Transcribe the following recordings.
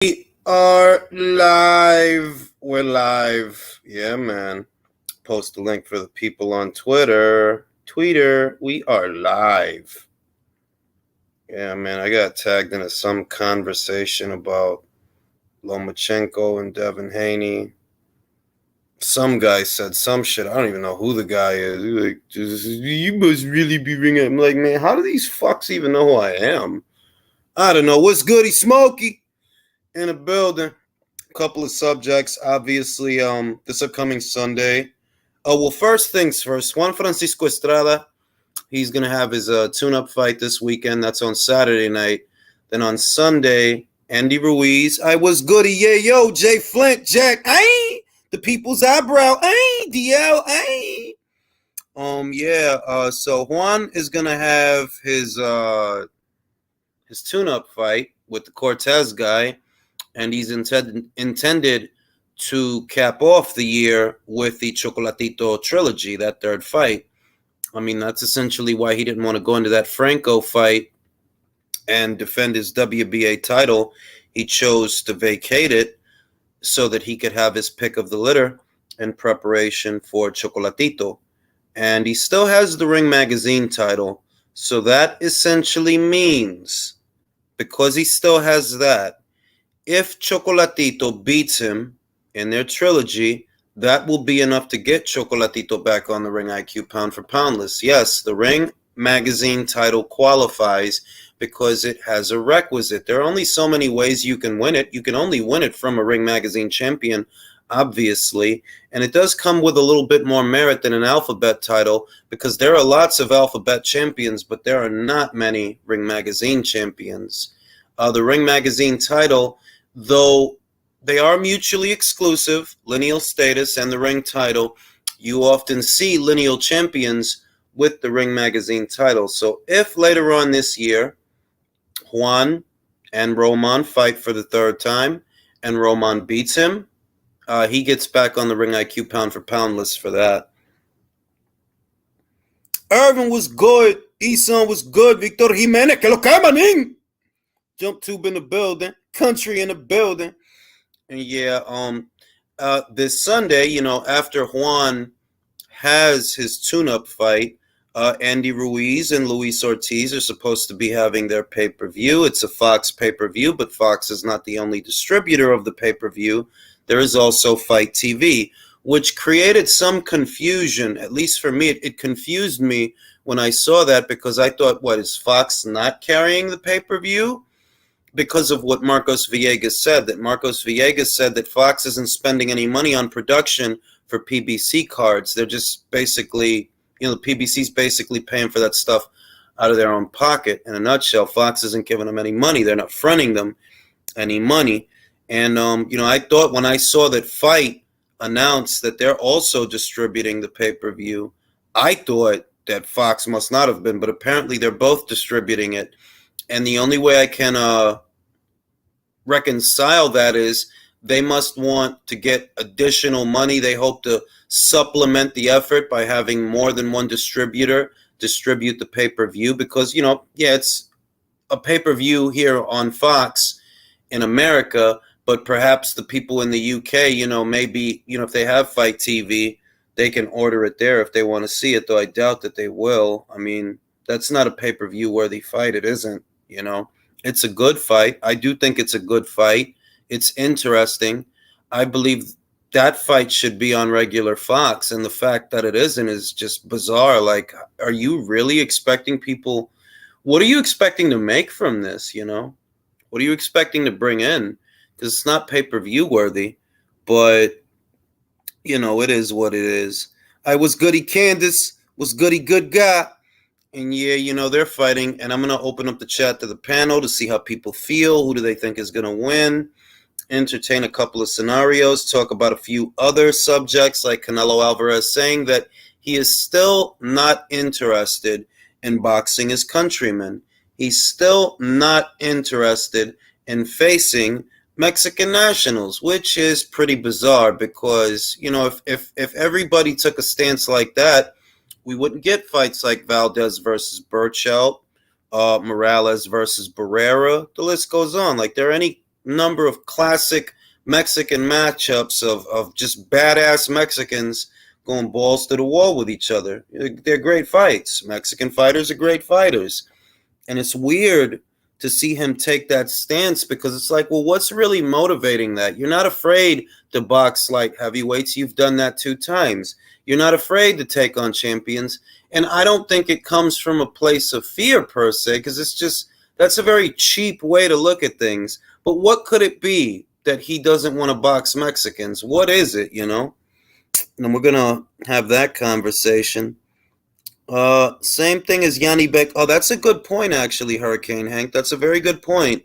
We are live. We're live. Yeah, man. Post a link for the people on Twitter. We are live. Yeah, man. I got tagged into some conversation about Lomachenko and Devin Haney. Some guy said some shit. I don't even know who the guy is. He's like, you must really be ringing. I'm like, man, how do these fucks even know who I am? I don't know. What's goody Smokey in the building? Couple of subjects, obviously, this upcoming Sunday. Oh, well, first things first, Juan Francisco Estrada, he's going to have his tune-up fight this weekend. That's on Saturday night. Then on Sunday, Andy Ruiz. I was goody, yeah, yo, Jay Flint, Jack, ay, the people's eyebrow, ay, DL, ay. So Juan is going to have his tune-up fight with the Cortez guy, and he's intended to cap off the year with the Chocolatito trilogy, that third fight. I mean, that's essentially why he didn't want to go into that Franco fight and defend his WBA title. He chose to vacate it so that he could have his pick of the litter in preparation for Chocolatito. And he still has the Ring Magazine title, so that essentially means, because he still has that, if Chocolatito beats him in their trilogy, that will be enough to get Chocolatito back on the Ring IQ pound for pound list. Yes, the Ring Magazine title qualifies because it has a requisite. There are only so many ways you can win it. You can only win it from a Ring Magazine champion, obviously, and it does come with a little bit more merit than an Alphabet title, because there are lots of Alphabet champions, but there are not many Ring Magazine champions. The Ring Magazine title, though they are mutually exclusive, lineal status and the Ring title, you often see lineal champions with the Ring Magazine title. So if later on this year, Juan and Roman fight for the third time, and Roman beats him, he gets back on the Ring IQ pound for pound list for that. Irvin was good. Eson was good. Victor Jimenez, que lo camanin. Jump Tube in the building. Country in the building. And yeah, this Sunday, after Juan has his tune-up fight, Andy Ruiz and Luis Ortiz are supposed to be having their pay-per-view. It's a Fox pay-per-view, but Fox is not the only distributor of the pay-per-view. There is also Fight TV, which created some confusion. At least for me, it confused me when I saw that, because I thought, what, is Fox not carrying the pay-per-view? Because of what Marcos Villegas said, that Fox isn't spending any money on production for PBC cards. They're just basically, the PBC's basically paying for that stuff out of their own pocket. In a nutshell, Fox isn't giving them any money. They're not fronting them any money. And, I thought when I saw that Fight announced that they're also distributing the pay-per-view, I thought that Fox must not have been, but apparently they're both distributing it. And the only way I can reconcile that is they must want to get additional money. They hope to supplement the effort by having more than one distributor distribute the pay-per-view, because, it's a pay-per-view here on Fox in America, but perhaps the people in the UK, maybe, if they have Fight TV, they can order it there if they want to see it, though I doubt that they will. I mean, that's not a pay-per-view worthy fight. It isn't. It's a good fight. I do think it's a good fight. It's interesting. I believe that fight should be on regular Fox, and the fact that it isn't is just bizarre. Like, are you really expecting people? What are you expecting to make from this? What are you expecting to bring in? Because it's not pay-per-view worthy, but it is what it is. I was goody Candace, was goody good guy. And yeah, they're fighting, and I'm going to open up the chat to the panel to see how people feel. Who do they think is going to win? Entertain a couple of scenarios, talk about a few other subjects, like Canelo Alvarez saying that he is still not interested in boxing his countrymen. He's still not interested in facing Mexican nationals, which is pretty bizarre, because, if everybody took a stance like that, we wouldn't get fights like Valdez versus Burchell, Morales versus Barrera. The list goes on. Like, there are any number of classic Mexican matchups of just badass Mexicans going balls to the wall with each other. They're great fights. Mexican fighters are great fighters. And it's weird to see him take that stance because it's like, well, what's really motivating that? You're not afraid to box light heavyweights. You've done that 2 times. You're not afraid to take on champions. And I don't think it comes from a place of fear per se, because it's just, that's a very cheap way to look at things. But what could it be that he doesn't want to box Mexicans? What is it, you know? And we're going to have that conversation. Same thing as Yanni Beck. Oh, that's a good point, actually, Hurricane Hank. That's a very good point.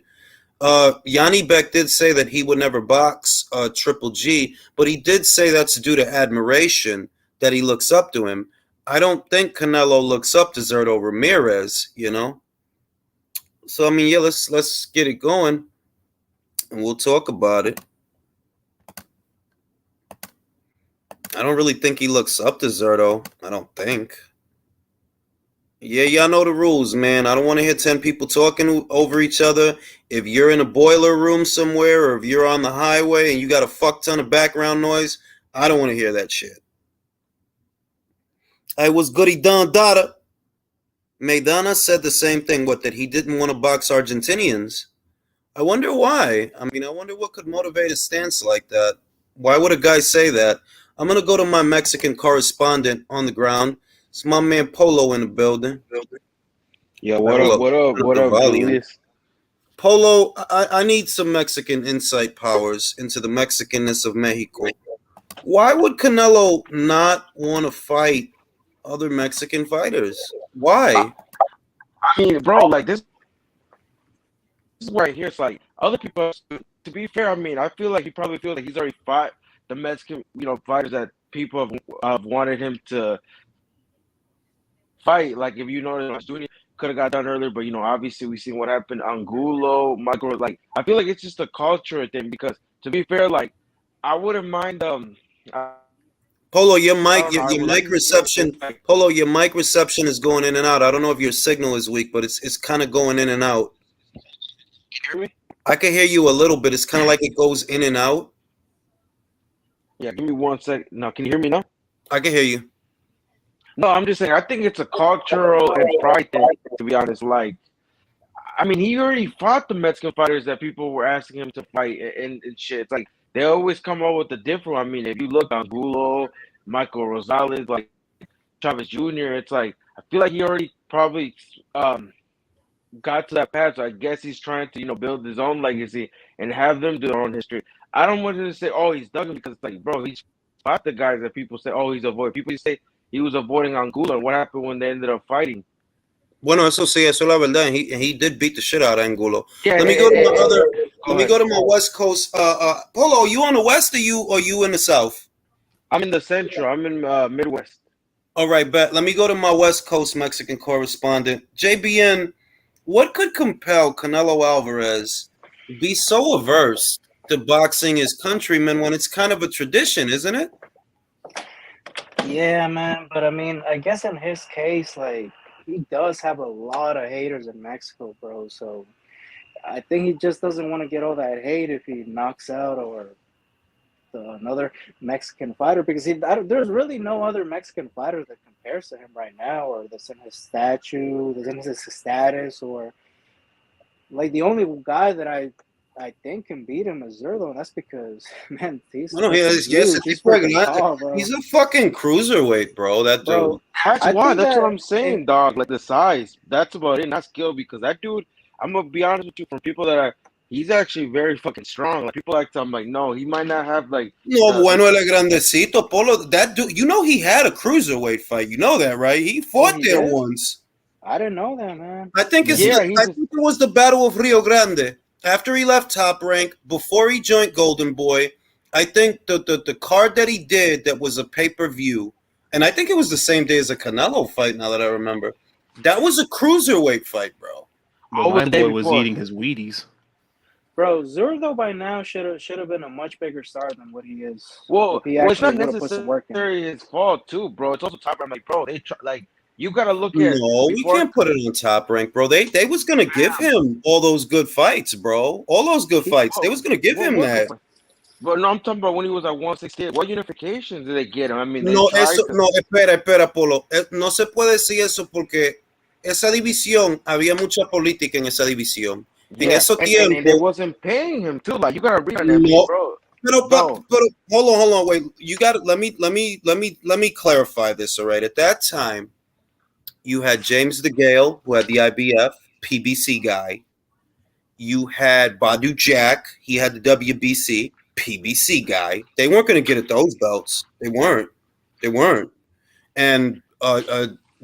Yanni Beck did say that he would never box Triple G, but he did say that's due to admiration, that he looks up to him. I don't think Canelo looks up to Zurdo Ramirez, you know? So, I mean, yeah, let's get it going, and we'll talk about it. I don't really think he looks up to Zurdo. I don't think. Yeah, y'all know the rules, man. I don't want to hear 10 people talking over each other. If you're in a boiler room somewhere or if you're on the highway and you got a fuck ton of background noise, I don't want to hear that shit. I was goody Don Dada. Maidana said the same thing, that he didn't want to box Argentinians. I wonder why. I mean, I wonder what could motivate a stance like that. Why would a guy say that? I'm going to go to my Mexican correspondent on the ground. It's my man Polo in the building. Yeah, what up, Ruiz? Polo, I need some Mexican insight powers into the Mexicanness of Mexico. Why would Canelo not want to fight other Mexican fighters? Why? I mean, bro, like this is right here. It's like other people. To be fair, I mean, I feel like he probably feels like he's already fought the Mexican, fighters that people have wanted him to fight. Like if you notice, Junior could have got done earlier, but obviously we seen what happened. Angulo, Michael. Like I feel like it's just a culture thing because to be fair, like I wouldn't mind. Polo, your mic reception. Polo, your mic reception is going in and out. I don't know if your signal is weak, but it's kind of going in and out. Can you hear me? I can hear you a little bit. It's kind of like it goes in and out. Yeah, give me 1 second. No, can you hear me now? I can hear you. No, I'm just saying, I think it's a cultural and pride thing, to be honest. Like, I mean, he already fought the Mexican fighters that people were asking him to fight and shit. It's like, they always come up with a different. I mean, if you look at Angulo, Michael Rosales, like Chavez Jr., it's like, I feel like he already probably got to that path. So I guess he's trying to, build his own legacy and have them do their own history. I don't want to say, oh, he's dug him because it's like, bro, he's fought the guys that people say, oh, he's avoiding. People say he was avoiding Angulo. And what happened when they ended up fighting? Bueno, eso sí, eso es la verdad. He did beat the shit out of Angulo. Yeah, let me go to my West Coast. Polo, you on the West or you in the South? I'm in the Central. I'm in Midwest. All right, bet. Let me go to my West Coast Mexican correspondent. JBN, what could compel Canelo Alvarez be so averse to boxing his countrymen when it's kind of a tradition, isn't it? Yeah, man. But I mean, I guess in his case, like, he does have a lot of haters in Mexico, bro. So I think he just doesn't want to get all that hate if he knocks out another Mexican fighter, because there's really no other Mexican fighter that compares to him right now, or that's in his that's in his status, or like the only guy that I think can beat him is Zurdo, and that's because, man, he's a fucking cruiserweight, bro. That dude. That's what I'm saying, dog. Like the size, that's about it, not skill. Because that dude, I'm gonna be honest with you, from people that he's actually very fucking strong. Like people like to, I'm like, no, he might not have like. No, bueno, el grandecito, Polo. That dude, he had a cruiserweight fight. You know that, right? He fought there once. I didn't know that, man. I think I think it was the Battle of Rio Grande. After he left Top Rank, before he joined Golden Boy, I think the card that he did that was a pay-per-view, and I think it was the same day as a Canelo fight, now that I remember. That was a cruiserweight fight, bro. My boy was eating his Wheaties. Bro, Zurdo by now should have been a much bigger star than what he is. Well, it's not necessarily his fault too, bro. It's also Top Rank. Like, bro, You got to look at No, we can't put it on Top Rank, bro. They was gonna give him all those good fights, bro. All those good fights. They was gonna give him that. But no, I'm talking about when he was at 168. What unifications did they get him? I mean, No, espera, Polo. No se puede decir eso porque esa división, había mucha política en esa división. Yeah, en esos tiempos. And they wasn't paying him too. Like, you gotta read on that, No, bro. But hold on, wait. You got let me clarify this. All right, at that time, you had James DeGale, who had the IBF PBC guy. You had Badu Jack, he had the WBC PBC guy. They weren't going to get at those belts. They weren't. And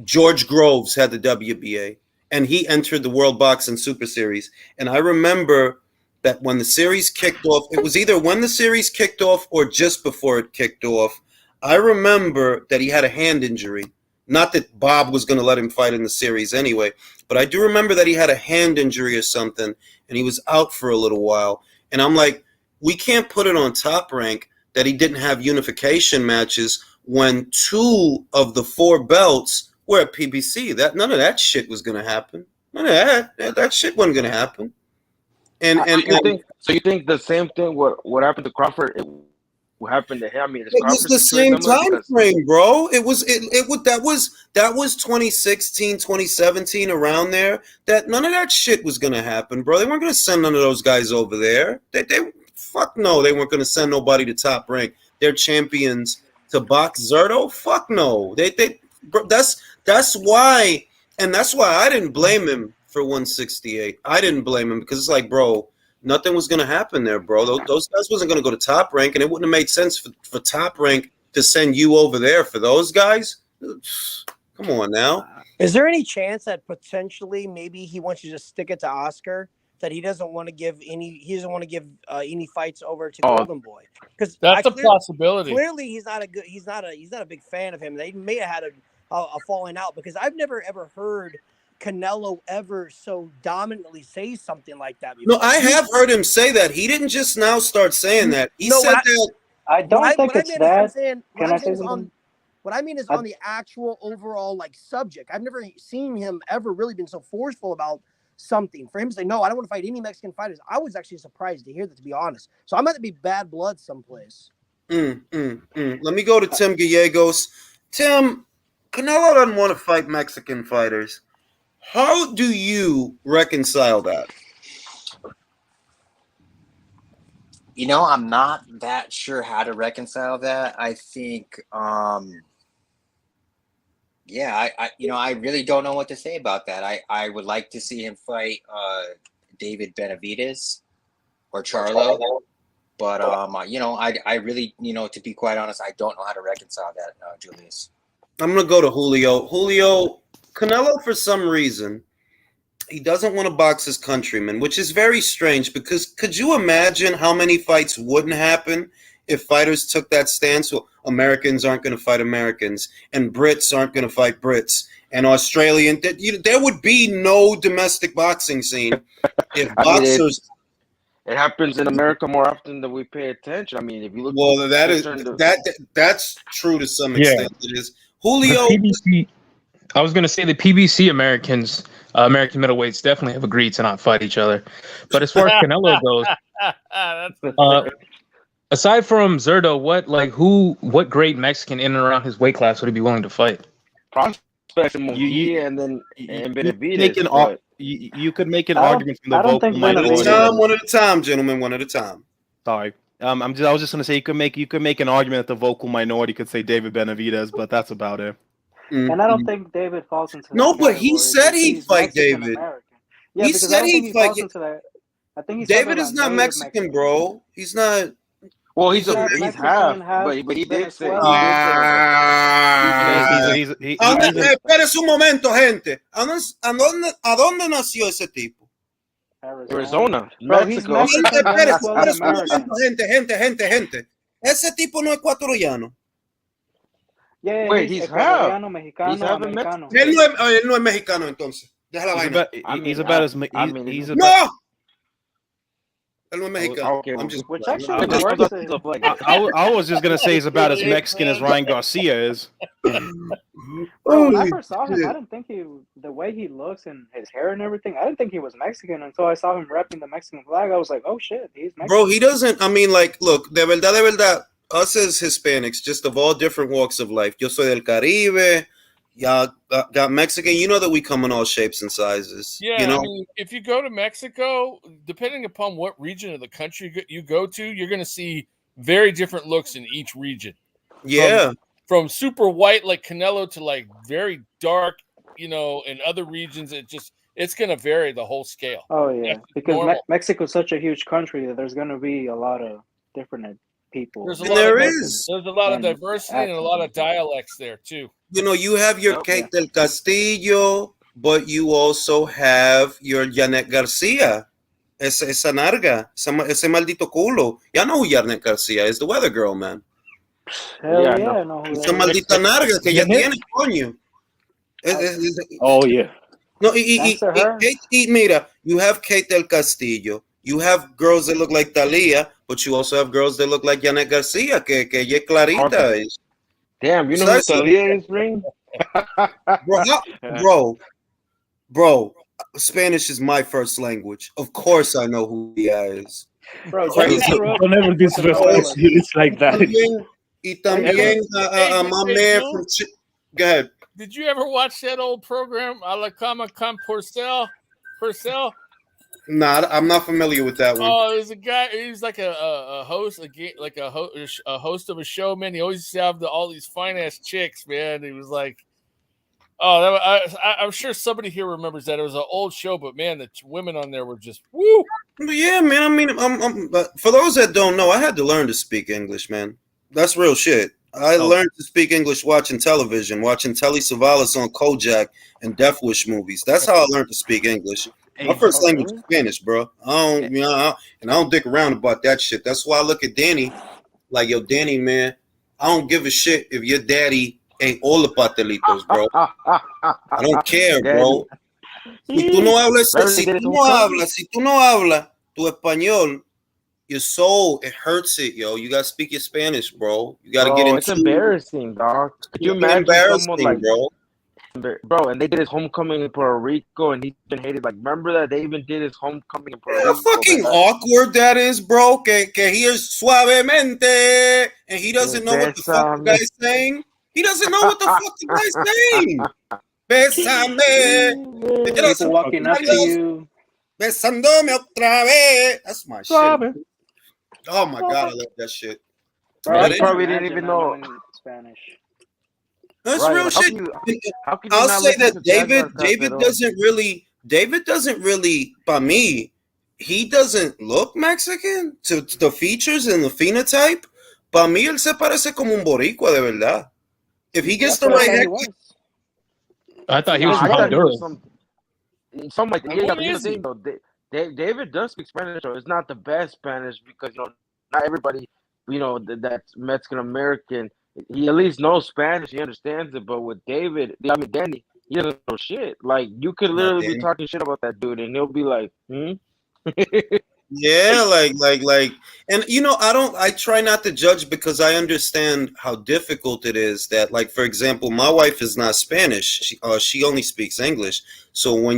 George Groves had the WBA, and he entered the World Boxing Super Series. And I remember that when the series kicked off, it was either when the series kicked off or just before it kicked off. I remember that he had a hand injury. Not that Bob was going to let him fight in the series anyway, but I do remember that he had a hand injury or something, and he was out for a little while. And I'm like, we can't put it on Top Rank that he didn't have unification matches when 2 of the 4 belts were at PBC. That none of that shit was going to happen. None of that shit wasn't going to happen. And you think the same thing what happened to Crawford? What happened to him? I mean, it was the same time frame, bro. That was 2016, 2017, around there. That none of that shit was gonna happen, bro. They weren't gonna send none of those guys over there. They fuck no, they weren't gonna send nobody to Top Rank. They're champions to box Zerto. Fuck no. Bro, that's why, and that's why I didn't blame him for 168. I didn't blame him because it's like, bro, nothing was going to happen there, bro. Those guys wasn't going to go to Top Rank, and it wouldn't have made sense for Top Rank to send you over there for those guys. Come on now. Is there any chance that potentially maybe he wants you to stick it to Oscar? That he doesn't want to give any fights over to Golden Boy, because that's a possibility. Clearly, he's not a big fan of him. They may have had a falling out because I've never ever heard Canelo ever so dominantly say something like that before. No, I have heard him say that. He didn't just now start saying that. He said that. I don't think it's that. Can I say something? What I mean is on the actual overall subject. I've never seen him ever really been so forceful about something. For him to say, no, I don't want to fight any Mexican fighters. I was actually surprised to hear that, to be honest. So I'm going to be bad blood someplace. Let me go to Tim Gallegos. Tim, Canelo doesn't want to fight Mexican fighters. How do you reconcile that? I'm not that sure how to reconcile that. I think, I really don't know what to say about that. I would like to see him fight David Benavidez or Charlo, but I really, to be quite honest, I don't know how to reconcile that, Julius. I'm gonna go to Julio. Julio, Canelo, for some reason, he doesn't want to box his countrymen, which is very strange because could you imagine how many fights wouldn't happen if fighters took that stance? Well, Americans aren't going to fight Americans, and Brits aren't going to fight Brits, and Australian. There would be no domestic boxing scene if boxers. It happens in America more often than we pay attention. I mean, if you look. Well, that's true to some extent. It is. Julio. I was going to say the PBC Americans, American middleweights, definitely have agreed to not fight each other. But as far as Canelo goes, aside from Zerto, what great Mexican in and around his weight class would he be willing to fight? Prospect and Benavidez. You could make an argument from the vocal minority. One at a time, gentlemen. One at a time. Sorry. I was just going to say you could make an argument that the vocal minority could say David Benavidez, but that's about it. And I don't think David falls into that. No, but he said he'd fight David. Yeah, he said he'd fight. I think David is not Mexican, bro. He's not. Well, he's half, but he did say. Espérese un momento, gente. ¿A dónde nació ese tipo? Arizona, Mexico. Gente. Ese tipo no es ecuatoriano. Yeah, wait, he's half. Mexicano, he's half americano. Él no es mexicano, entonces. Deja la vaina. He's about as. ¡No! Él no es mexicano. Okay, I'm just. I was just gonna say he's about as Mexican as Ryan Garcia is. Bro, when I Holy first saw him, I shit. didn't think the way he looks and his hair and everything, I didn't think he was Mexican until I saw him repping the Mexican flag. I was like, oh shit, he's Mexican. Bro, he doesn't. I mean, like, look, de verdad, us as Hispanics, just of all different walks of life. Yo soy del Caribe. Y'all got Mexican. You know that we come in all shapes and sizes. Yeah, You know, I mean, if you go to Mexico, depending upon what region of the country you go to, you're going to see very different looks in each region. yeah. From super white like Canelo to like very dark, in other regions, it's going to vary the whole scale. Oh yeah, That's because normal. Mexico's such a huge country that there's gonna be a lot of different people. There's a And lot of there is. there's a lot of And diversity and a lot of dialects there too. You know, you have your Yep. Kate del Castillo, but you also have your Janet Garcia. Esa narga, ese maldito culo. Ya know who Janet Garcia is, the weather girl, man. Hell Yeah, I yeah, know. I know who Esa that is. maldita narga que ya Janet? tiene, coño. Oh yeah. No, Thanks to her. mira, you have Kate del Castillo. You have girls that look like Thalia, but you also have girls that look like Janet Garcia, que ella es clarita. Damn, you know who Precisely. Thalia is, Ring? Bro, Spanish is my first language. Of course I know who he is. Bro, Crazy. Jay grew up Don't ever with the disrespect novellas. it's like that. También my man from go ahead. Did you ever watch that old program, A la Cama con Porcel? Nah, I'm not familiar with that one. Oh, there's a guy. He's like a host, a host of a show. Man, he always used to have all these fine ass chicks. Man, he was like, I'm sure somebody here remembers that. It was an old show, but man, the women on there were just woo. Yeah, man. I mean, but for those that don't know, I had to learn to speak English, man. That's real shit. I learned to speak English watching television, watching Telly Savalas on Kojak and Death Wish movies. That's how I learned to speak English. My first language is Spanish, bro. I don't dick around about that shit. That's why I look at Danny like, yo, Danny, man, I don't give a shit if your daddy ain't all the patelitos, bro. I don't care, bro. Si tú no hablas tu español, your soul, it hurts it, yo. You gotta speak your Spanish, bro. You gotta get into It's embarrassing, dog. Could you It's imagine embarrassing, someone like bro. Bro, and they did his homecoming in Puerto Rico, and he's been hated. Like, remember that they even did his homecoming in Puerto How Rico. fucking awkward that is, bro. Que he is suavemente, and he doesn't know what the fuck the guy's saying. He doesn't know what the fuck the guy's saying. Bésame. People walking up to you. Besándome otra vez. That's my shit. Oh my god, I love that shit. Bro, They probably didn't even know. in Spanish. That's Right, real how shit. can how can you I'll not say listen that to Jaguar David Cup doesn't really, by me, he doesn't look Mexican to the features and the phenotype. Para mí, él se parece como un boricua de verdad. If he gets That's the what I right thought he haircut, was. I thought he was I from thought he was Honduras. something like that. Yeah, What but here's is the he? thing, though. David does speak Spanish, though. It's not the best Spanish because, not everybody, that's Mexican American. He at least knows Spanish. He understands it. But with David, I mean, Danny, he doesn't know shit. Like, you could literally be Danny. talking shit about that dude, and he'll be like, yeah, like, and I try not to judge because I understand how difficult it is. That, like, for example, my wife is not Spanish; she only speaks English. So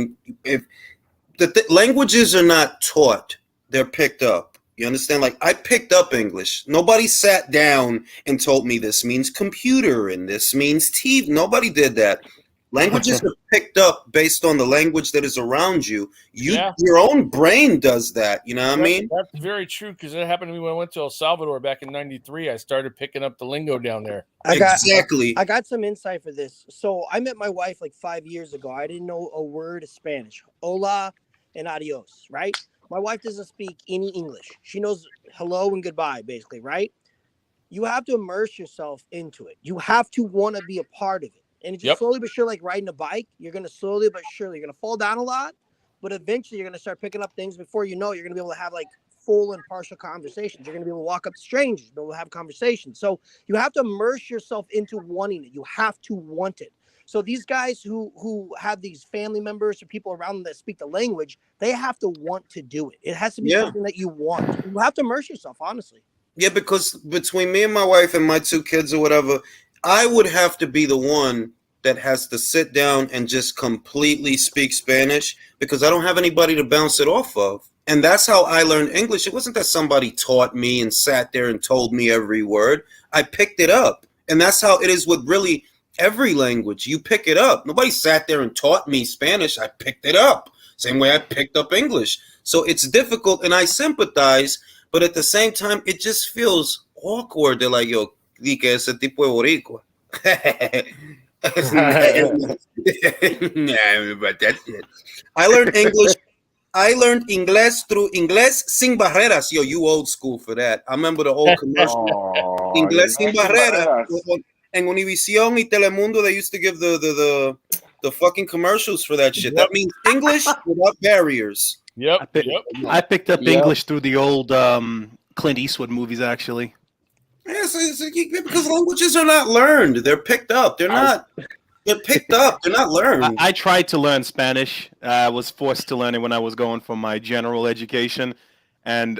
if the languages are not taught, they're picked up. You understand? Like, I picked up English. Nobody sat down and told me this means computer and this means TV. Nobody did that. Languages are picked up based on the language that is around you. Your own brain does that. You know what I mean? That's very true because it happened to me when I went to El Salvador back in '93. I started picking up the lingo down there. I Exactly. got some insight for this. So I met my wife like 5 years ago. I didn't know a word of Spanish. Hola and adios, right? My wife doesn't speak any English. She knows hello and goodbye, basically, right? You have to immerse yourself into it. You have to want to be a part of it. And it's just slowly but surely, like riding a bike. You're going to slowly but surely, you're going to fall down a lot, but eventually you're going to start picking up things. Before you know it, you're going to be able to have like full and partial conversations. You're going to be able to walk up to strangers, be able to have conversations. So you have to immerse yourself into wanting it. You have to want it. So these guys who have these family members or people around them that speak the language, they have to want to do it. It has to be something that you want. You have to immerse yourself, honestly. Yeah, because between me and my wife and my two kids or whatever, I would have to be the one that has to sit down and just completely speak Spanish because I don't have anybody to bounce it off of. And that's how I learned English. It wasn't that somebody taught me and sat there and told me every word. I picked it up. And that's how it is with really every language. You pick it up. Nobody sat there and taught me Spanish. I picked it up. Same way I picked up English. So it's difficult, and I sympathize, but at the same time, it just feels awkward. They're like, yo, di que ese tipo de boricua. Nah, but that's it. I learned English. I learned Inglés through Inglés Sin Barreras. Yo, you old school for that. I remember the old commercial. Inglés Sin Barreras. En Univision y Telemundo, they used to give the fucking commercials for that shit. That means English without barriers. Yep. I picked up English through the old Clint Eastwood movies, actually. Yes, because languages are not learned. They're picked up. They're not. They're picked up. They're not learned. I tried to learn Spanish. I was forced to learn it when I was going for my general education. And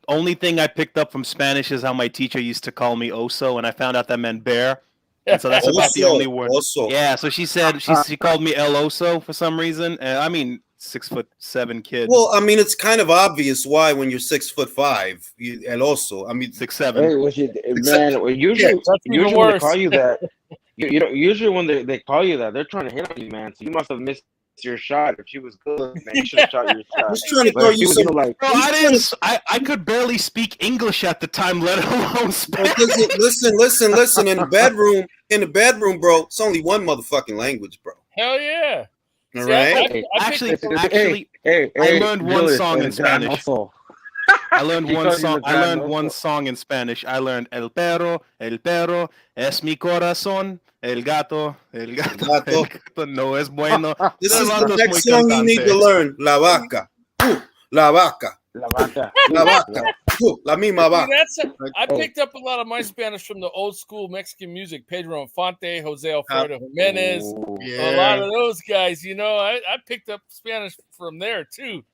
only thing I picked up from Spanish is how my teacher used to call me oso, and I found out that meant bear. And so that's about the only word. Oso. Yeah, so she said she called me El Oso for some reason. I mean, 6'7" kid. Well, I mean, it's kind of obvious why when you're 6'5", El Oso. I mean, 6'7". Hey, man, usually when they call you that, usually when they call you that, they're trying to hit on you, man. So you must have missed your shot. If she was good, man, you should have shot your shot. He's trying to throw you some. Like, Bro, I could barely speak English at the time, let alone Spanish. Listen. In the bedroom, bro, it's only one motherfucking language, bro. Hell yeah. All See, right. Actually, I learned one song in Spanish. I learned one song in Spanish. I learned el perro es mi corazón, el gato no es bueno. This is the next song you need to learn. La vaca. La vaca. La vaca. La vaca. La misma vaca. I picked up a lot of my Spanish from the old school Mexican music. Pedro Infante, Jose Alfredo Jimenez. A lot of those guys, I picked up Spanish from there too.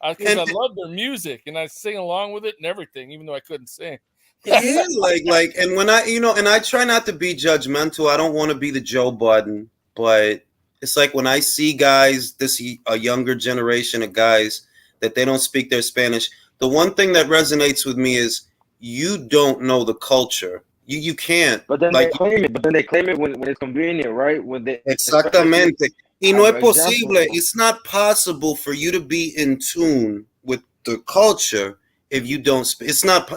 Because I love their music and I sing along with it and everything, even though I couldn't sing. Yeah, like, and when and I try not to be judgmental. I don't want to be the Joe Budden, but it's like when I see guys, a younger generation of guys that they don't speak their Spanish. The one thing that resonates with me is you don't know the culture. You can't. But then they claim it when it's convenient, right? Exactamente. Y no es posible. It's not possible for you to be in tune with the culture if you don't speak. It's not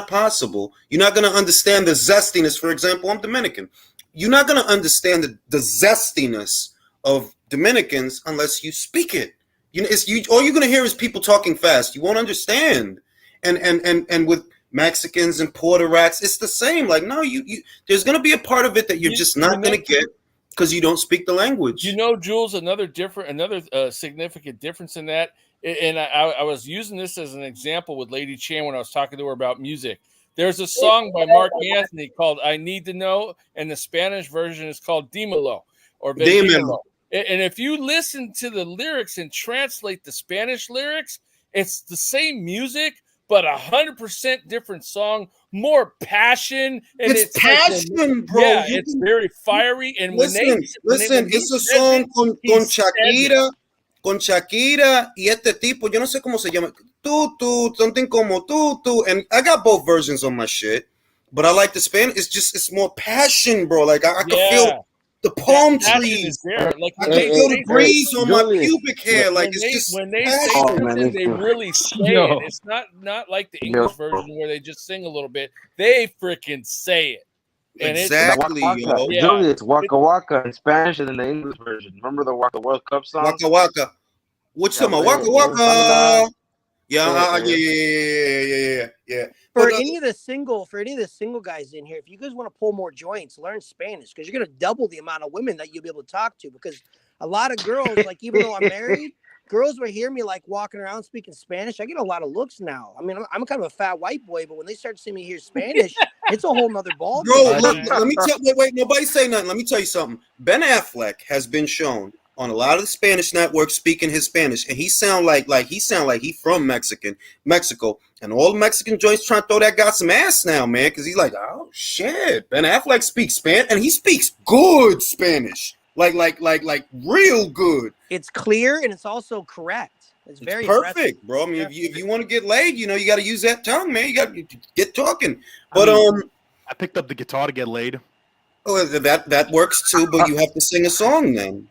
possible. You're not going to understand the zestiness. For example, I'm Dominican. You're not going to understand the zestiness of Dominicans unless you speak it. All you're going to hear is people talking fast. You won't understand. And with Mexicans and Puerto Ricans, it's the same. Like, no, there's going to be a part of it that you're just not going to get because you don't speak the language. Jules, another significant difference in that, and I was using this as an example with Lady Chan when I was talking to her about music. There's a song by Mark Anthony called I Need to Know, and the Spanish version is called Dímelo or Dímelo. And if you listen to the lyrics and translate the Spanish lyrics, it's the same music, but 100% different song, more passion. And it's passion, bro. Yeah, it's very fiery. And listen, it's a song con Shakira y este tipo, yo no sé cómo se llama, something como tú. And I got both versions on my shit, but I like the Spanish. It's more passion, bro. Like I can feel the palm trees. Like I can feel the breeze on my pubic hair. Like when they say something, they really say it. It's not like the English version where they just sing a little bit. They freaking say it. And exactly, it's Waka Waka in Spanish and in the English version. Remember the Waka World Cup song? Waka Waka. Which song? Waka Waka. Yeah. For any of the single guys in here, if you guys want to pull more joints, learn Spanish because you're gonna double the amount of women that you'll be able to talk to. Because a lot of girls, like even though I'm married, girls will hear me like walking around speaking Spanish. I get a lot of looks now. I mean, I'm kind of a fat white boy, but when they start to see me hear Spanish, it's a whole nother ball. Bro, look, let me tell. Wait, nobody say nothing. Let me tell you something. Ben Affleck has been shown on a lot of the Spanish networks speaking his Spanish, and he sound like he from Mexico, and all the Mexican joints trying to throw that guy some ass now, man, because he's like, oh shit, Ben Affleck speaks Spanish, and he speaks good Spanish, like real good. It's clear and it's also correct. It's very perfect, impressive. bro. I mean, if you want to get laid, you got to use that tongue, man. You got to get talking. But I picked up the guitar to get laid. Oh, that works too, but you have to sing a song then.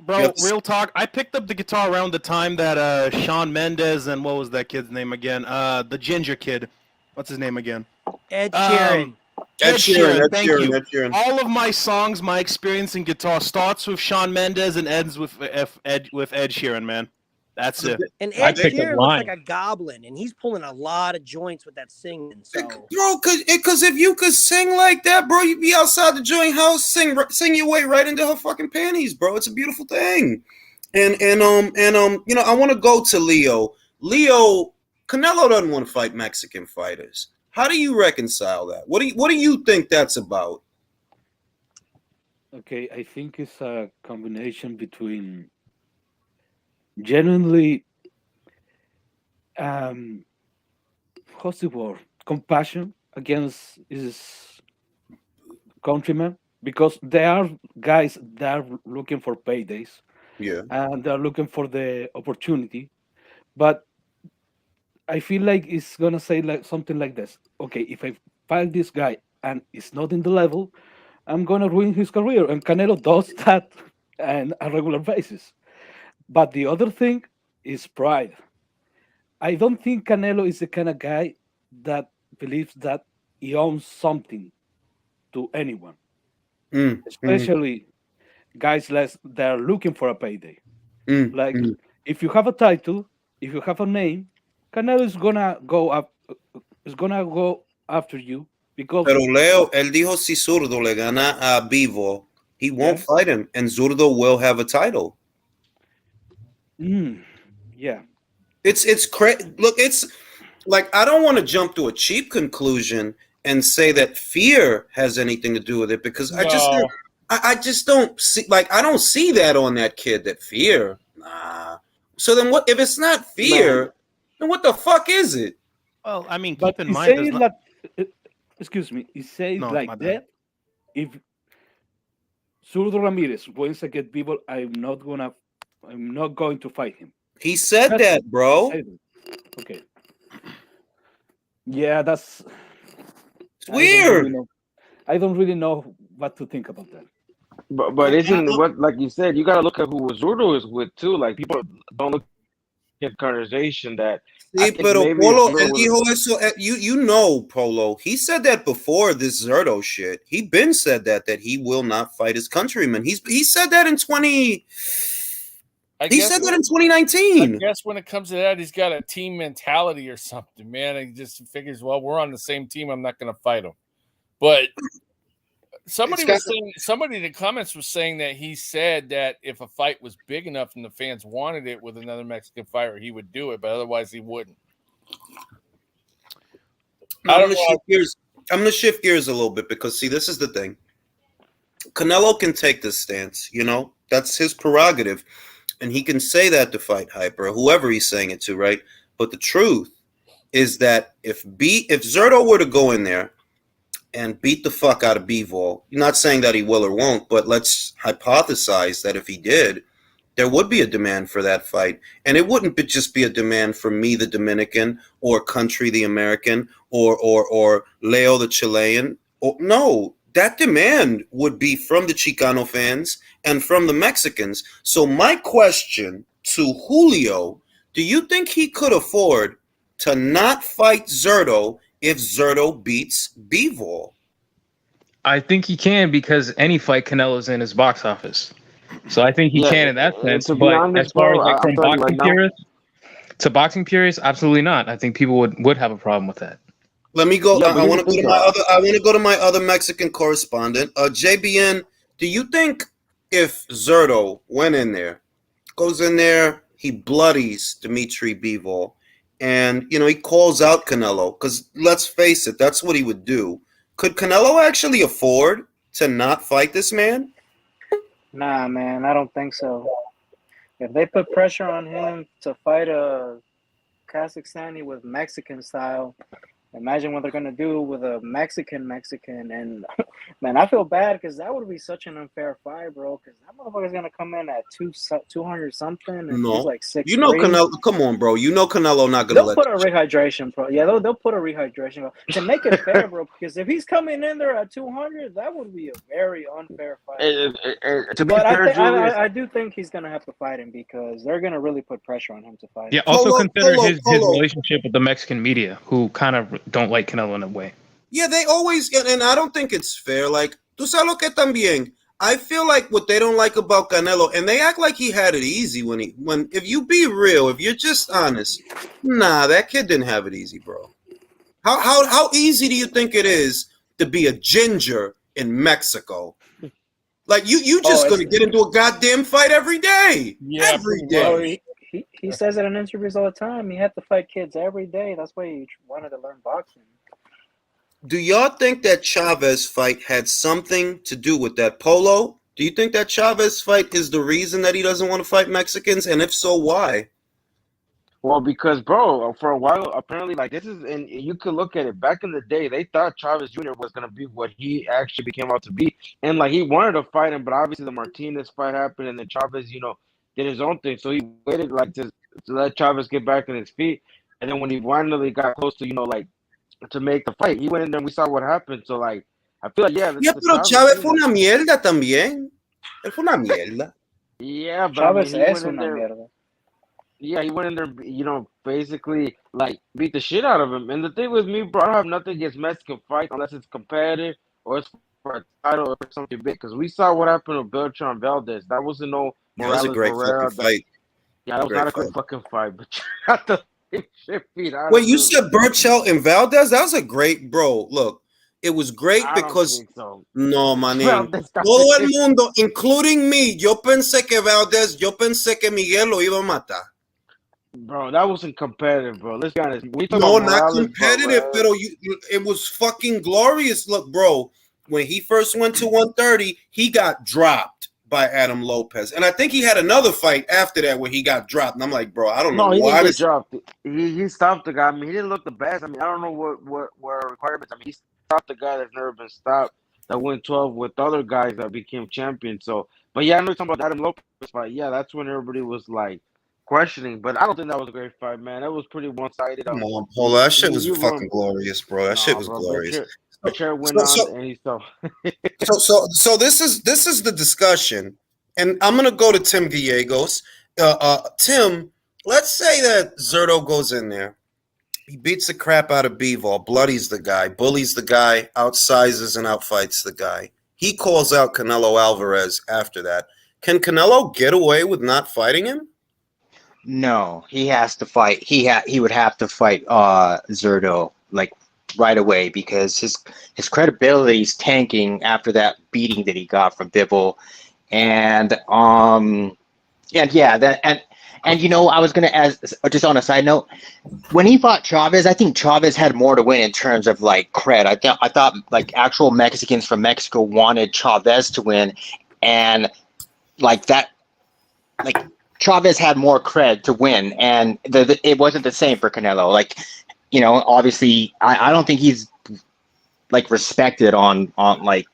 Bro, real talk. I picked up the guitar around the time that Shawn Mendes and what was that kid's name again? The ginger kid. What's his name again? Ed Sheeran. Ed Sheeran. Thank you. All of my songs, my experience in guitar starts with Shawn Mendes and ends with Ed Sheeran, man. That's it. And Ed Sheeran looks like a goblin, and he's pulling a lot of joints with that singing. So, bro, because if you could sing like that, bro, you'd be outside the joint house, sing your way right into her fucking panties, bro. It's a beautiful thing. And I want to go to Leo. Leo, Canelo doesn't want to fight Mexican fighters. How do you reconcile that? What do you think that's about? Okay, I think it's a combination between genuinely what's the word, compassion against his countrymen, because there are guys that are looking for paydays, and they're looking for the opportunity, but I feel like it's gonna say like something like this: okay, if I fight this guy and it's not in the level, I'm gonna ruin his career, and Canelo does that on a regular basis. But the other thing is pride. I don't think Canelo is the kind of guy that believes that he owns something to anyone, especially guys that are looking for a payday. If you have a title, if you have a name, Canelo is gonna go up. Is gonna go after you because. Pero Leo, él dijo si Zurdo le gana a Bivol, he won't fight him, and Zurdo will have a title. Yeah, it's crazy. Look, it's like I don't want to jump to a cheap conclusion and say that fear has anything to do with it, because I just don't see, like, I don't see that on that kid, that fear. Nah. So then what if it's not fear? Then what the fuck is it? Well, I mean, but keep in mind. Excuse me. He says like that. If Zurdo Ramirez wins against Bivol, I'm not going to fight him. He said that, bro. Okay. Yeah, that's weird. I don't really know what to think about that. But isn't what, like you said, you gotta look at who Zurdo is with too. Like, people don't look at the conversation that. Sí, pero Polo, él dijo eso. You know, Polo. He said that before this Zurdo shit. He been said that he will not fight his countrymen. He said that in 2019. I guess when it comes to that, he's got a team mentality or something, man. He just figures, well, we're on the same team. I'm not going to fight him. But somebody in the comments was saying that he said that if a fight was big enough and the fans wanted it with another Mexican fighter, he would do it, but otherwise he wouldn't. I'm going to shift gears a little bit, because, see, this is the thing. Canelo can take this stance, that's his prerogative. And he can say that to Fight Hype or whoever he's saying it to, right? But the truth is that if Zurdo were to go in there and beat the fuck out of Bivol, you're not saying that he will or won't, but let's hypothesize that if he did, there would be a demand for that fight. And it wouldn't just be a demand from me, the Dominican, or Country, the American, or Leo, the Chilean. No, that demand would be from the Chicano fans and from the Mexicans. So my question to Julio, do you think he could afford to not fight Zurdo if Zurdo beats Bivol? I think he can, because any fight Canelo's in is box office. So I think he can in that sense. But as far as like from boxing purists to boxing purists, absolutely not. I think people would have a problem with that. Let me go. I want to go to my other Mexican correspondent, JBN. Do you think if Zurdo went in there, goes in there, he bloodies Dimitri Bivol, and he calls out Canelo, because let's face it, that's what he would do. Could Canelo actually afford to not fight this man? Nah, man, I don't think so. If they put pressure on him to fight a Kazakhstani with Mexican style, imagine what they're gonna do with a Mexican. And man, I feel bad because that would be such an unfair fight, bro. Because that motherfucker's gonna come in at 200 something, and he's No, like 6'3". you know Canelo. Come on, bro. You know Canelo not gonna They'll let. put a rehydration, bro. Yeah, they'll put a rehydration, bro. To make it fair, bro. Because if he's coming in there at 200, that would be a very unfair fight. To be But fair, Julius, I do think he's gonna have to fight him because they're gonna really put pressure on him to fight. Yeah. Him. Also consider Polo. his relationship with the Mexican media, who kind of don't like Canelo in a way. Yeah, they always, and I don't think it's fair. Like, tú sabes lo que también. I feel like what they don't like about Canelo, and they act like he had it easy when if you be real, if you're just honest, nah, that kid didn't have it easy, bro. How easy do you think it is to be a ginger in Mexico? Like you just gonna get into a goddamn fight every day. Yeah, every day. Oh, he says it in interviews all the time. He had to fight kids every day. That's why he wanted to learn boxing. Do y'all think that Chavez fight had something to do with that, Polo? Do you think that Chavez fight is the reason that he doesn't want to fight Mexicans? And if so, why? well, because bro, for a while, apparently, like this is, and you could look at it. Back in the day, they thought Chavez Jr. was gonna be what he actually became out to be, and like he wanted to fight him, but obviously the Martinez fight happened, and then Chavez, did his own thing. So he waited like to let Chavez get back on his feet, and then when he finally got close to, like to make the fight, he went in there and we saw what happened. So like, I feel like Yeah, pero Chavez fue una mierda también. Él fue una mierda. Yeah, but Chavez I mean, es una mierda. Yeah, he went in there, basically like beat the shit out of him. And the thing with me, bro, I don't have nothing against Mexican fights unless it's competitive or it's for a title or something big. Because we saw what happened with Beltran Valdez. That wasn't no Morales. That was a great fucking fight. Yeah, that was not a good fucking fight. But you got the shit beat out. Wait, you said Burchell and Valdez? That was a great, bro. Look, it was great because no, man. Todo el mundo, including me, yo pensé que Miguel lo iba a matar. Bro, that wasn't competitive, bro. Let's be honest. No, not competitive, but it was fucking glorious. Look, bro, when he first went to 130, he got dropped by Adam Lopez. And I think he had another fight after that where he got dropped. And I'm like, bro, I don't know why he dropped. He stopped the guy. I mean, he didn't look the best. I mean, I don't know what requirements. I mean, he stopped the guy that's never been stopped, that went 12 with other guys that became champions. So, but yeah, I know you're talking about Adam Lopez fight. Yeah, that's when everybody was like questioning, but I don't think that was a great fight, man. That was pretty one-sided. Come on, Polo. That shit was fucking glorious, bro. That shit was glorious. So this is the discussion, and I'm gonna go to Tim Gallegos. Tim, let's say that Zurdo goes in there, he beats the crap out of Bivol, bloodies the guy, bullies the guy, outsizes and outfights the guy. He calls out Canelo Alvarez after that. Can Canelo get away with not fighting him? No, he has to fight. He would have to fight Zurdo like right away because his credibility is tanking after that beating that he got from Bivol, and I was gonna ask, just on a side note, when he fought Chavez, I think Chavez had more to win in terms of like cred. I thought like actual Mexicans from Mexico wanted Chavez to win, and like that, like. Chavez had more cred to win, and it wasn't the same for Canelo. Like, obviously, I don't think he's like respected on like.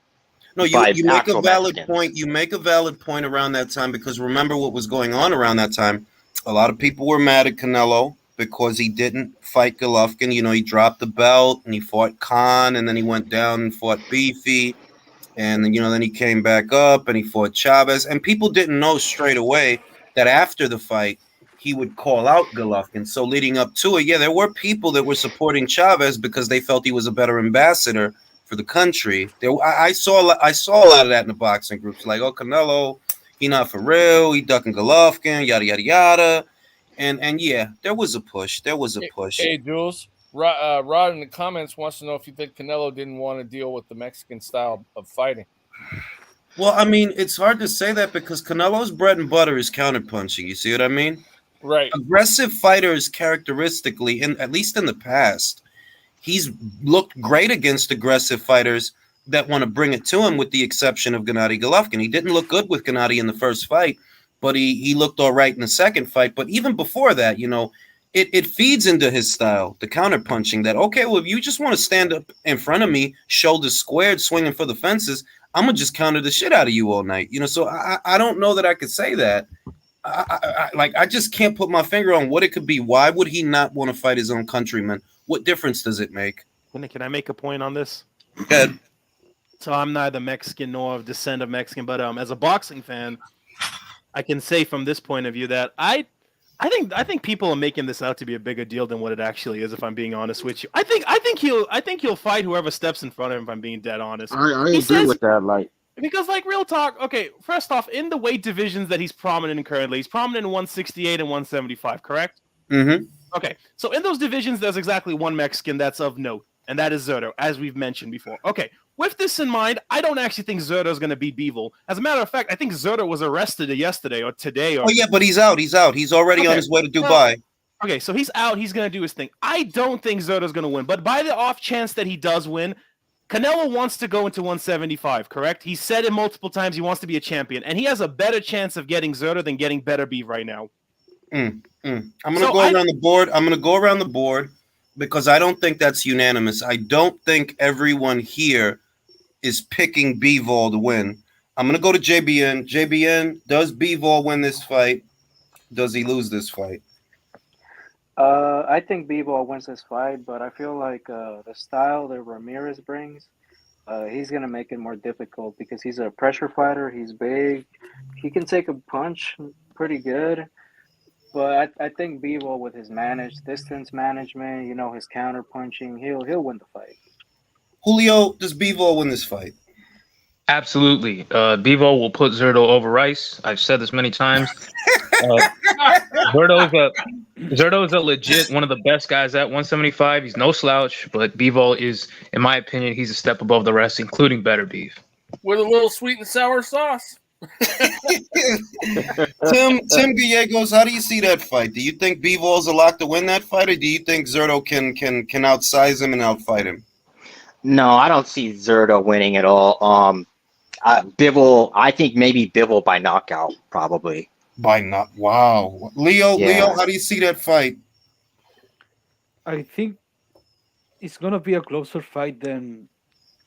No, you make a valid point. You make a valid point around that time because remember what was going on around that time. A lot of people were mad at Canelo because he didn't fight Golovkin. He dropped the belt and he fought Khan, and then he went down and fought Beefy, and then he came back up and he fought Chavez, and people didn't know straight away that after the fight, he would call out Golovkin. So leading up to it, there were people that were supporting Chavez because they felt he was a better ambassador for the country. I saw a lot of that in the boxing groups, like, oh, Canelo, he not for real, he ducking Golovkin, yada, yada, yada. And yeah, there was a push. Hey, Jules, Rod in the comments wants to know if you think Canelo didn't want to deal with the Mexican style of fighting. Well, I mean, it's hard to say that because Canelo's bread and butter is counterpunching. You see what I mean? Right. Aggressive fighters, characteristically, at least in the past, he's looked great against aggressive fighters, that want to bring it to him, with the exception of Gennady Golovkin. He didn't look good with Gennady in the first fight, but he looked all right in the second fight. But even before that, it feeds into his style, the counter punching. That, okay, well, if you just want to stand up in front of me, shoulders squared, swinging for the fences, I'm gonna just counter the shit out of you all night. So I don't know that I could say that. I just can't put my finger on what it could be. Why would he not want to fight his own countrymen? What difference does it make? Can I make a point on this? Good. So I'm neither Mexican nor of descent of Mexican, but as a boxing fan, I can say from this point of view that I think people are making this out to be a bigger deal than what it actually is. If I'm being honest with you, I think he'll fight whoever steps in front of him. If I'm being dead honest, I agree with that. Because, real talk, okay, first off, in the weight divisions that he's prominent in currently, he's prominent in 168 and 175, correct? Mm-hmm. Okay, so in those divisions, there's exactly one Mexican that's of note, and that is Zurdo, as we've mentioned before. Okay, with this in mind, I don't actually think Zurdo is going to beat Bivol. As a matter of fact, I think Zurdo was arrested yesterday or today. Oh, yeah, but he's out. He's already on his way to Dubai. Okay, so he's out. He's going to do his thing. I don't think Zurdo's going to win, but by the off chance that he does win, Canelo wants to go into 175, correct? He said it multiple times he wants to be a champion, and he has a better chance of getting Zurdo than getting Better Beef right now. I'm going to go around the board. I'm going to go around the board because I don't think that's unanimous. I don't think everyone here is picking Bivol to win. I'm going to go to JBN. JBN, does Bivol win this fight? Does he lose this fight? I think Bivol wins this fight, but I feel like the style that Ramirez brings, he's going to make it more difficult because he's a pressure fighter. He's big. He can take a punch pretty good. But I think Bivol, with his distance management, his counter punching, he'll win the fight. Julio, does Bivol win this fight? Absolutely. Bivol will put Zurdo over Rice. I've said this many times. Zurdo is a legit one of the best guys at 175. He's no slouch, but Bivol is, in my opinion, he's a step above the rest, including Better Beef. With a little sweet and sour sauce. Tim Gallegos, how do you see that fight? Do you think Bivol's a lock to win that fight, or do you think Zurdo can outsize him and outfight him? No, I don't see Zurdo winning at all. Bivol, I think maybe Bivol by knockout, probably. Wow. Leo, how do you see that fight? I think it's gonna be a closer fight than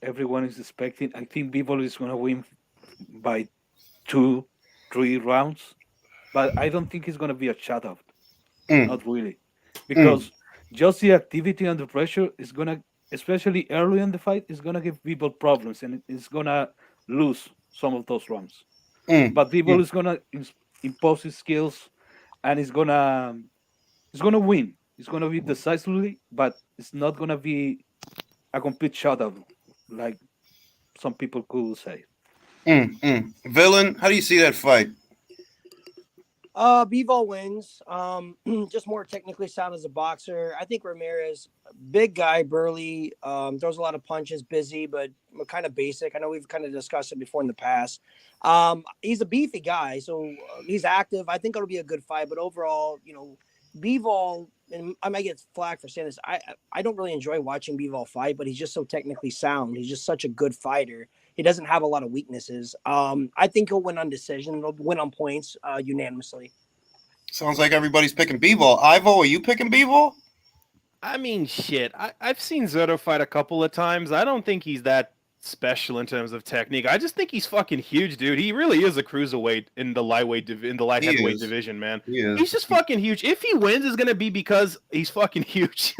everyone is expecting. I think Bivol is gonna win by 2-3 rounds, but I don't think it's gonna be a shutout. Not really, because just the activity under pressure is gonna, especially early in the fight, is gonna give Bivol problems, and it's gonna lose some of those rounds. But Bivol is gonna impose his skills, and he's gonna win. It's gonna be decisively, but it's not gonna be a complete shutout like some people could say. Villain, how do you see that fight? Bivol wins. Just more technically sound as a boxer. I think Ramirez, big guy, burly, throws a lot of punches, busy, but kind of basic. I know we've kind of discussed it before in the past. He's a beefy guy, so he's active. I think it'll be a good fight, but overall, Bivol, and I might get flack for saying this, I don't really enjoy watching Bivol fight, but he's just so technically sound. He's just such a good fighter. He doesn't have a lot of weaknesses. I think he'll win on decision. He'll win on points unanimously. Sounds like everybody's picking Bivol. Ivo, are you picking Bivol? I mean, shit. I've seen Zurdo fight a couple of times. I don't think he's that special in terms of technique. I just think he's fucking huge, dude. He really is a cruiserweight in the light heavyweight division, man. He's just fucking huge. If he wins, it's gonna be because he's fucking huge.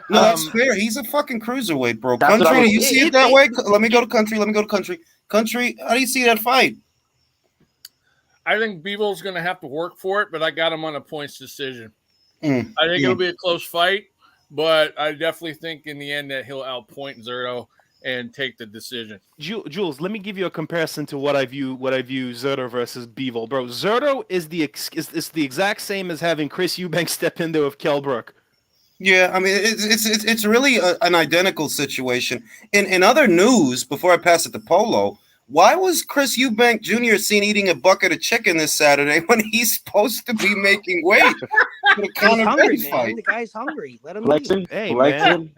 No, that's fair. He's a fucking cruiserweight, bro. Country, you see it that way? Let me go to country. Country, how do you see that fight? I think Bivol's going to have to work for it, but I got him on a points decision. I think it'll be a close fight, but I definitely think in the end that he'll outpoint Zurdo and take the decision. Jules, let me give you a comparison to what I view Zurdo versus Bivol, bro. Zurdo is the exact same as having Chris Eubank step into with Kell Brook. Yeah, I mean, it's really an identical situation. In other news, before I pass it to Polo, why was Chris Eubank Jr. seen eating a bucket of chicken this Saturday when he's supposed to be making weight for the Conor hungry, Benn man. fight? The guy's hungry. Let him Flexing. eat. Hey, man.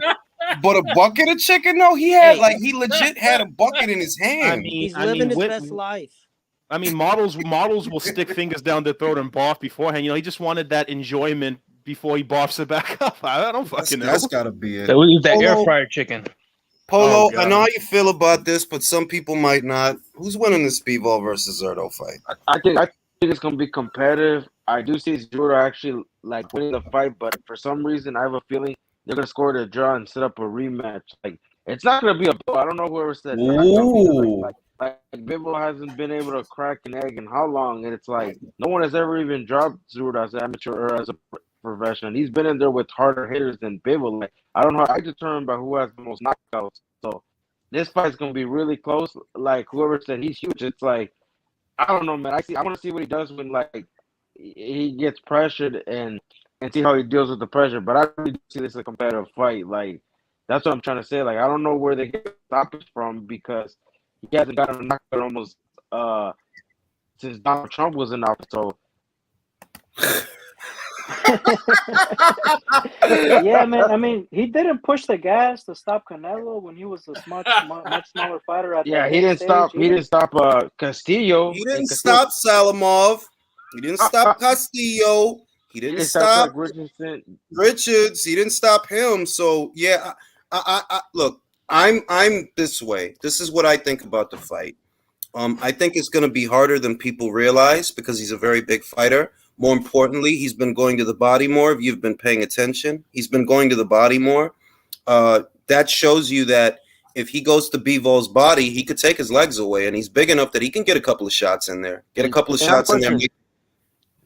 But a bucket of chicken? No, he had he legit had a bucket in his hand. He's living his best life. I mean, models will stick fingers down their throat and barf beforehand. You know, he just wanted that enjoyment before he barfs it back up. I don't fucking know. That's gotta be it. So we use that air fryer chicken. Polo, I know how you feel about this, but some people might not. Who's winning this Bivol versus Zerto fight? I think it's gonna be competitive. I do see Zerto actually like winning the fight, but for some reason I have a feeling they're gonna score the draw and set up a rematch. Like it's not gonna be a blow. I don't know whoever said that. Like Bivol hasn't been able to crack an egg in how long, and it's like no one has ever even dropped Zerto as an amateur or as a professional. He's been in there with harder hitters than Bivol. Like I don't know. I determine by who has the most knockouts. So this fight's gonna be really close. Like whoever said he's huge, it's like I don't know, man. I want to see what he does when like he gets pressured and see how he deals with the pressure. But I really see this as a competitive fight. Like that's what I'm trying to say. Like I don't know where they get stoppage from because he hasn't gotten a knockout almost since Donald Trump was in office. So. Yeah, man. I mean, he didn't push the gas to stop Canelo when he was a much smaller fighter. He didn't stop. He didn't stop Castillo. He didn't stop Salamov. He didn't stop Castillo. He didn't stop Richards. He didn't stop him. So yeah, I look. I'm this way. This is what I think about the fight. I think it's going to be harder than people realize because he's a very big fighter. More importantly, he's been going to the body more. If you've been paying attention, he's been going to the body more. That shows you that if he goes to Bivol's body, he could take his legs away, and he's big enough that he can get a couple of shots in there. Get a couple of shots in there.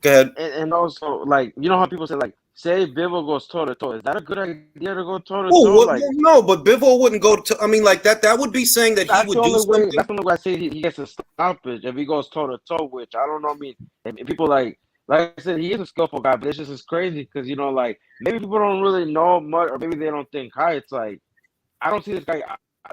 Go ahead. And also, like, you know how people say, like, say Bivol goes toe-to-toe. Is that a good idea to go toe-to-toe? Like, no, but Bivol wouldn't go to – I mean, like, that would be saying that he would do something. That's the only way I say he gets a stoppage if he goes toe-to-toe, which I don't know. I mean, if people, like I said, he is a skillful guy, but it's just as crazy because, you know, like, maybe people don't really know much or maybe they don't think high. It's like, I don't see this guy.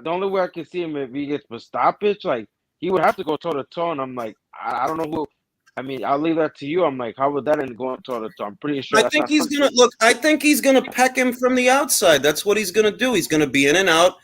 The only way I can see him if he gets a stoppage, like, he would have to go toe-to-toe, and I'm like, I don't know who – I mean, I'll leave that to you. I'm like, how would that end going toe-to-toe? I'm pretty sure. I think he's going to – look, I think he's going to peck him from the outside. That's what he's going to do. He's going to be in and out,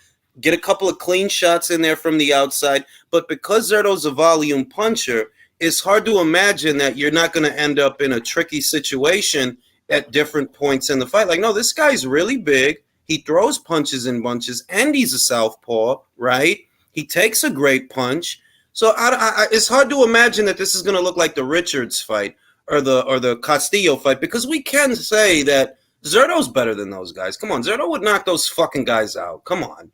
get a couple of clean shots in there from the outside. But because Zerto's a volume puncher – it's hard to imagine that you're not going to end up in a tricky situation at different points in the fight. Like, no, this guy's really big. He throws punches in bunches, and he's a southpaw, right? He takes a great punch. So it's hard to imagine that this is going to look like the Richards fight or the Castillo fight because we can say that Zerto's better than those guys. Come on, Zerto would knock those fucking guys out. Come on.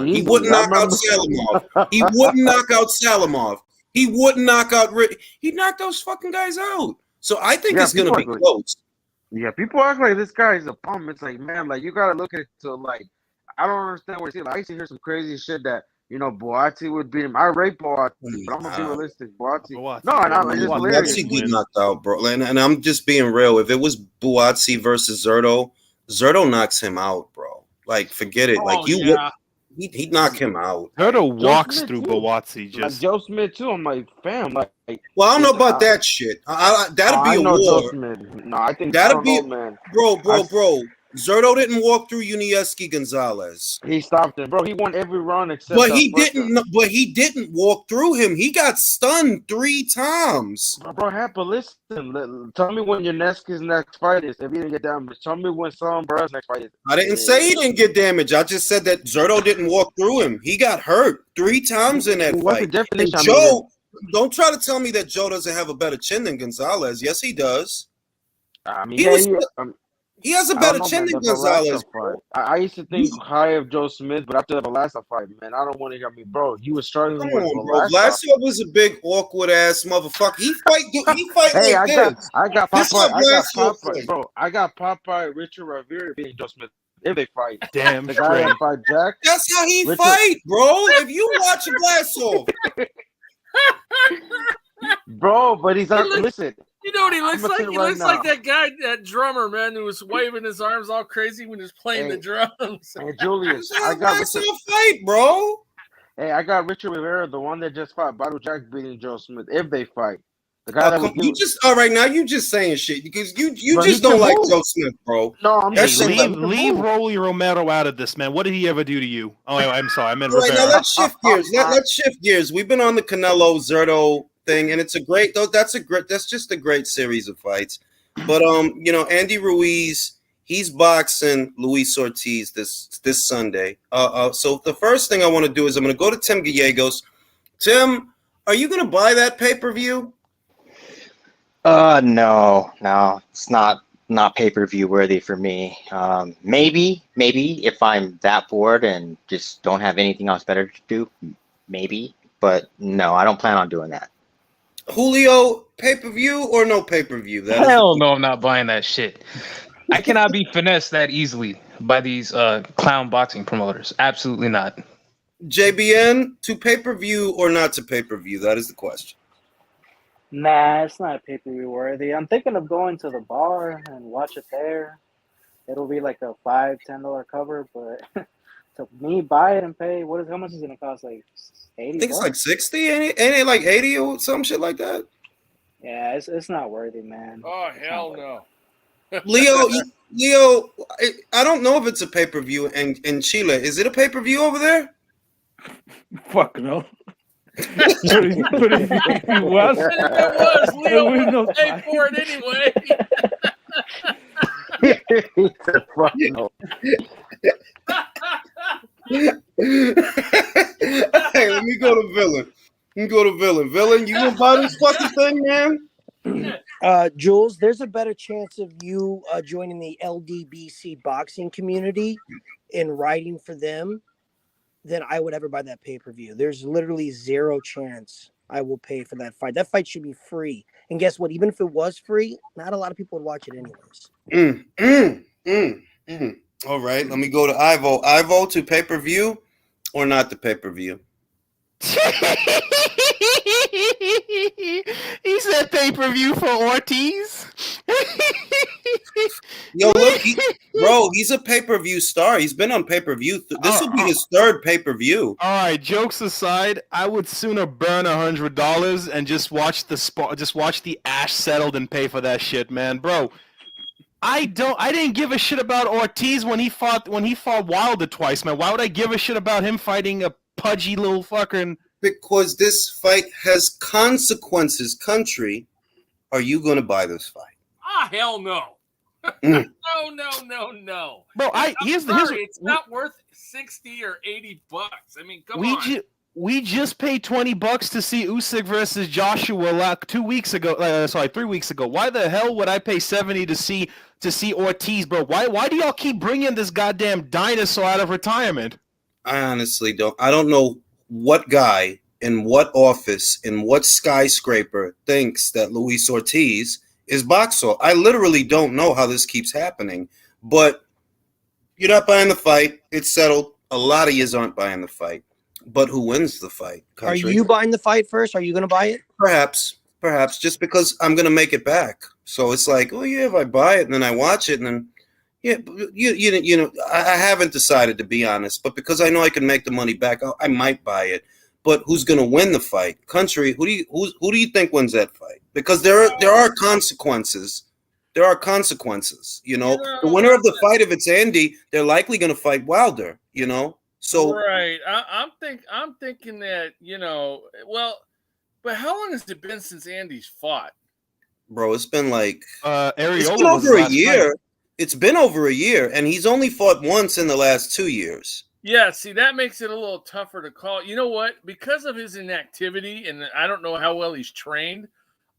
He wouldn't knock out Salamov. He wouldn't knock out Salamov. He wouldn't knock out He'd knock those fucking guys out. So I think it's going to be close. Yeah, people act like this guy is a bum. It's like, man, like, you got to look at it to, like, I don't understand what he's saying. Like, I used to hear some crazy shit that, you know, Boatti would beat him. I rate Boatti, but I'm going to be realistic. Boatti. Boatti get knocked out, bro. And I'm just being real. If it was Boatti versus Zerto knocks him out, bro. Like, forget it. Like, he'd knock him out. Zerto walks through Boatti just. Like Joe Smith too. I'm like, fam. Like, well, I don't know about that shit. That'd be a war. Joe Smith. No, I think that'd be, man. Bro. Zerto didn't walk through Unieski Gonzalez. He stopped him, bro. He won every round except. But he didn't. But he didn't walk through him. He got stunned 3 times. Bro, Happa, listen. Tell me when your next fight is. If he didn't get damaged, tell me when Sam Burr's next fight is. I didn't say he didn't get damaged. I just said that Zerto didn't walk through him. He got hurt 3 times in that fight. And Joe, don't try to tell me that Joe doesn't have a better chin than Gonzalez. Yes, he does. I mean, he has a better chin than Gonzalez. I used to think high of Joe Smith, but after the Velasquez fight, man, I don't want to hear me, bro. He was struggling with Velasquez was a big awkward ass motherfucker. He fight hey, like this. I got Popeye, bro. I got Popeye, Richard Rivera beating Joe Smith if they fight. Damn, the guy that fight Jack. That's how he fight, bro. If you watch a glass off. Bro, but he's not. Listen. You know what he looks like? He looks like that guy, that drummer, man, who was waving his arms all crazy when he was playing the drums. Hey, Julius, I got fight, bro. Hey, I got Richard Rivera, the one that just fought Battle Jack beating Joe Smith. If they fight, The guy that was You just all right now. You just saying shit because you Bro, just he don't can like move. Joe Smith, bro. No, I'm Hey, just saying. leave Rolly Romero out of this, man. What did he ever do to you? Oh, I'm sorry. I meant All right, now Rivera. let's shift gears. Let's shift gears. We've been on the Canelo Zerto thing, and it's a great. That's just a great series of fights. But Andy Ruiz, he's boxing Luis Ortiz this Sunday. So the first thing I want to do is I'm going to go to Tim Gallegos. Tim, are you going to buy that pay-per-view? No, it's not pay-per-view worthy for me. Maybe if I'm that bored and just don't have anything else better to do, maybe. But no, I don't plan on doing that. Julio, pay-per-view or no pay-per-view? Hell no, I'm not buying that shit. I cannot be finessed that easily by these clown boxing promoters. Absolutely not. JBN, to pay-per-view or not to pay-per-view? That is the question. Nah, it's not pay-per-view worthy. I'm thinking of going to the bar and watch it there. It'll be like a $5-10 cover, but to me buy it and pay, how much is it gonna cost? Like 80? I think it's like 60, ain't it like 80 or some shit like that? Yeah, it's not worthy, man. Oh hell no. Leo, I don't know if it's a pay-per-view in Chile. Is it a pay-per-view over there? Fuck no. But if it was, Leo we know would pay for it anyway. Hey, let me go to Villain. Villain, you gonna buy this fucking thing, man? Jules, there's a better chance of you joining the LDBC boxing community and writing for them than I would ever buy that pay-per-view. There's literally zero chance I will pay for that fight. That fight should be free. And guess what? Even if it was free, not a lot of people would watch it anyways. All right, let me go to Ivo. Ivo, to pay-per-view or not to pay-per-view? He said pay-per-view for Ortiz. Yo, look, he's a pay-per-view star. He's been on pay-per-view. This will be his third pay-per-view. All right, jokes aside, I would sooner burn $100 and just watch the ash settle than pay for that shit, man, bro. I didn't give a shit about Ortiz when he fought Wilder twice, man. Why would I give a shit about him fighting a pudgy little fucking? Because this fight has consequences. Country, are you going to buy this fight? Ah, hell no. No. Bro, it's not worth 60 or 80 bucks. I mean, come on. We just paid $20 to see Usyk versus Joshua like 3 weeks ago. Why the hell would I pay $70 to see Ortiz, bro? Why do y'all keep bringing this goddamn dinosaur out of retirement? I honestly don't. I don't know what guy in what office in what skyscraper thinks that Luis Ortiz is boxer. I literally don't know how this keeps happening. But you're not buying the fight. It's settled. A lot of yous aren't buying the fight. But who wins the fight? Country? Are you buying the fight first? Are you going to buy it? Perhaps, just because I'm going to make it back. So it's like, oh yeah, if I buy it and then I watch it and then, yeah, you know, I haven't decided, to be honest. But because I know I can make the money back, I might buy it. But who's going to win the fight? Country, who do you think wins that fight? Because there are consequences. There are consequences. You know, the winner of the fight, if it's Andy, they're likely going to fight Wilder. You know. So right, I'm thinking that, you know, well, but how long has it been since Andy's fought? Bro, it's been like it's been over a year. Fight. It's been over a year, and he's only fought once in the last 2 years. Yeah, see, that makes it a little tougher to call. You know what? Because of his inactivity, and I don't know how well he's trained,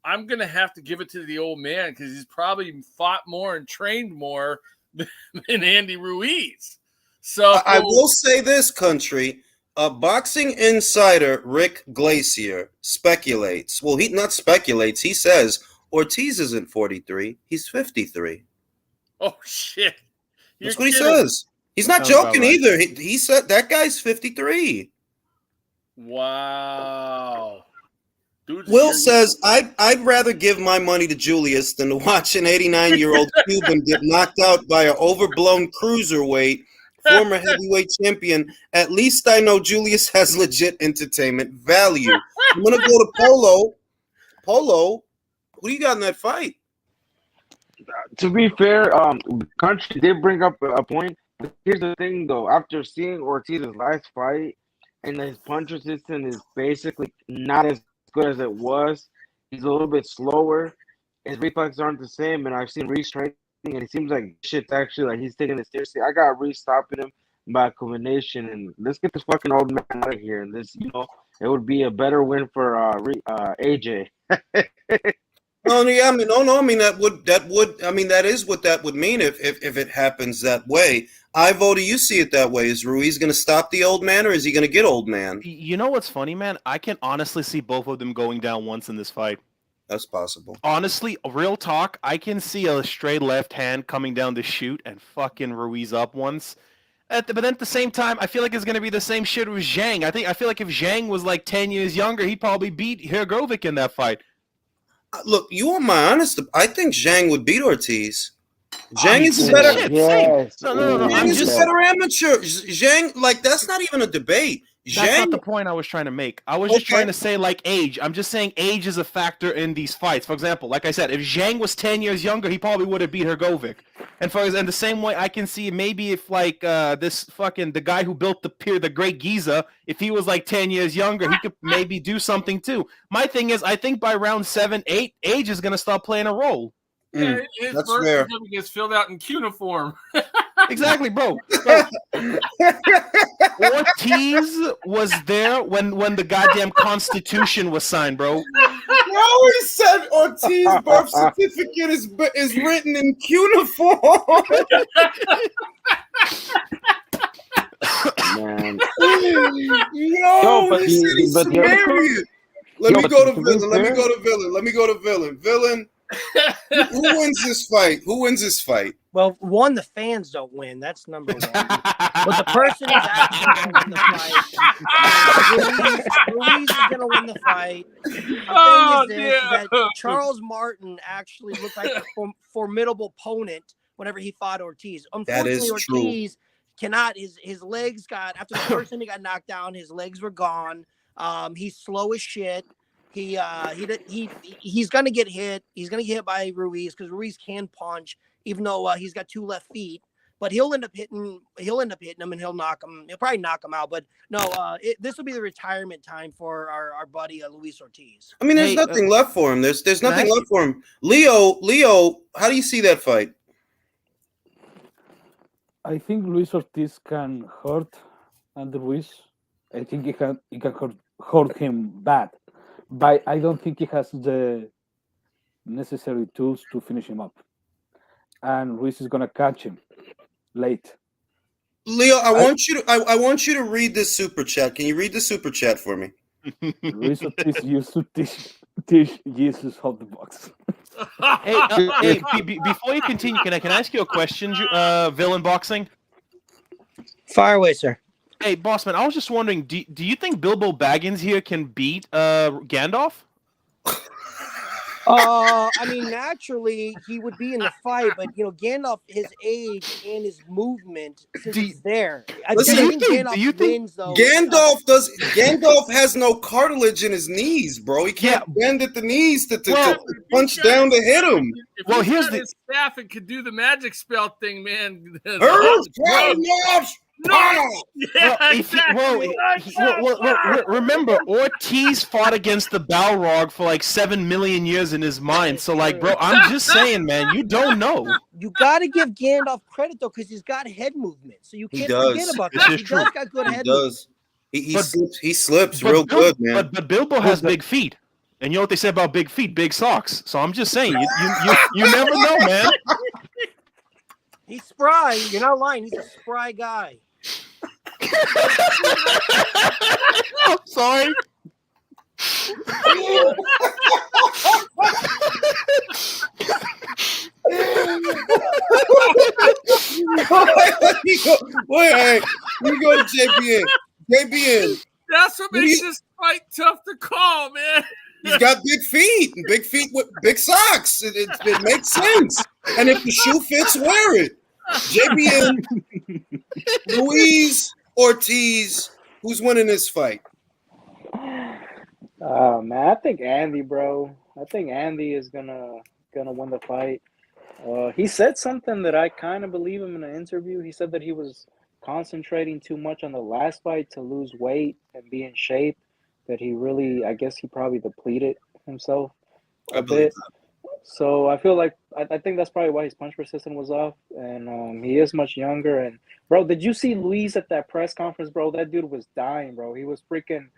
I'm gonna have to give it to the old man because he's probably fought more and trained more than Andy Ruiz. So I will say this, Country. Boxing insider Rick Glacier speculates. Well, he not speculates. He says Ortiz isn't 43. He's 53. Oh, shit. That's what he says. He's not joking either. He said that guy's 53. Wow. Dude, Will says, I'd rather give my money to Julius than to watch an 89-year-old Cuban get knocked out by an overblown cruiserweight former heavyweight champion. At least I know Julius has legit entertainment value. I'm going to go to Polo. Polo, Who do you got in that fight? To be fair, Country did bring up a point. But here's the thing, though. After seeing Ortiz's last fight, and his punch resistance is basically not as good as it was. He's a little bit slower. His reflexes aren't the same, and I've seen Ruiz training, and it seems like shit's actually like he's taking it seriously. I got Ruiz stopping him by a combination, and let's get this fucking old man out of here. And this, it would be a better win for AJ. No, yeah, I mean, no. I mean, that is what that would mean if it happens that way. Ivo, do you see it that way? Is Ruiz going to stop the old man, or is he going to get old man? You know what's funny, man? I can honestly see both of them going down once in this fight. That's possible. Honestly, real talk, I can see a straight left hand coming down the chute and fucking Ruiz up once. But then at the same time, I feel like it's going to be the same shit with Zhang. I feel like if Zhang was like 10 years younger, he'd probably beat Hrgovic in that fight. Look, you want my honest? I think Zhang would beat Ortiz. Zhang is a better. Yes. No. Zhang is a better amateur. Zhang, like, that's not even a debate. That's not the point I was trying to make. I was just trying to say, like, age. I'm just saying age is a factor in these fights. For example, like I said, if Zhang was 10 years younger, he probably would have beat Hrgovic. And the same way, I can see maybe if, like, the guy who built the pier, the Great Giza, if he was, like, 10 years younger, he could maybe do something, too. My thing is, I think by round 7, 8, age is going to start playing a role. Yeah, his birth certificate gets filled out in cuniform. Exactly, bro. Ortiz was there when the goddamn Constitution was signed, bro. You always said Ortiz's birth certificate is written in cuneiform. Man. This is hilarious. Let me go to villain. Villain. Who wins this fight? Well, one, the fans don't win. That's number one. But the person who's actually going to win the fight, Ruiz is going to win the fight. The thing is that Charles Martin actually looked like a formidable opponent whenever he fought Ortiz. Unfortunately, Ortiz cannot. His legs got, after the first time he got knocked down, his legs were gone. He's slow as shit. He's gonna get hit. He's gonna get hit by Ruiz because Ruiz can punch, even though he's got 2 left feet. But he'll end up hitting him, and he'll knock him. He'll probably knock him out. But no, this will be the retirement time for our buddy Luis Ortiz. I mean, there's nothing left for him. There's nothing left for him. Leo, how do you see that fight? I think Luis Ortiz can hurt Andy Ruiz. I think he can hurt him bad. But I don't think he has the necessary tools to finish him up. And Ruiz is gonna catch him late. Leo, I want you to read this super chat. Can you read the super chat for me? Luis Ortiz used to teach Jesus how the box. Before you continue, can I ask you a question, Villain Boxing? Fire away, sir. Hey, Bossman, I was just wondering, do you think Bilbo Baggins here can beat Gandalf? I mean, naturally, he would be in the fight, but, Gandalf, his age and his movement, since he's there. Do you think Gandalf has no cartilage in his knees, bro? He can't bend at the knees to punch down to hit him. If he's got his staff and could do the magic spell thing, man. Remember, Ortiz fought against the Balrog for like 7 million years in his mind. So, like, bro, I'm just saying, man, you don't know. You got to give Gandalf credit, though, because he's got head movement. So you can't forget about that. He does got good head movement. He slips real good, man. But Bilbo has big feet. And you know what they say about big feet? Big socks. So I'm just saying, you never know, man. He's spry. You're not lying. He's a spry guy. I'm sorry. Wait, we go to JPN. That's what makes this fight tough to call, man. He's got big feet with big socks. It makes sense. And if the shoe fits, wear it. JPN, Ruiz, Ortiz, who's winning this fight? Man, I think Andy, bro. I think Andy is gonna win the fight. He said something that I kind of believe him in an interview. He said that he was concentrating too much on the last fight to lose weight and be in shape. That he really, I guess he probably depleted himself a bit. So I feel like I think that's probably why his punch persistence was off, and he is much younger. And bro, did you see Ruiz at that press conference, bro? That dude was dying, bro. He was freaking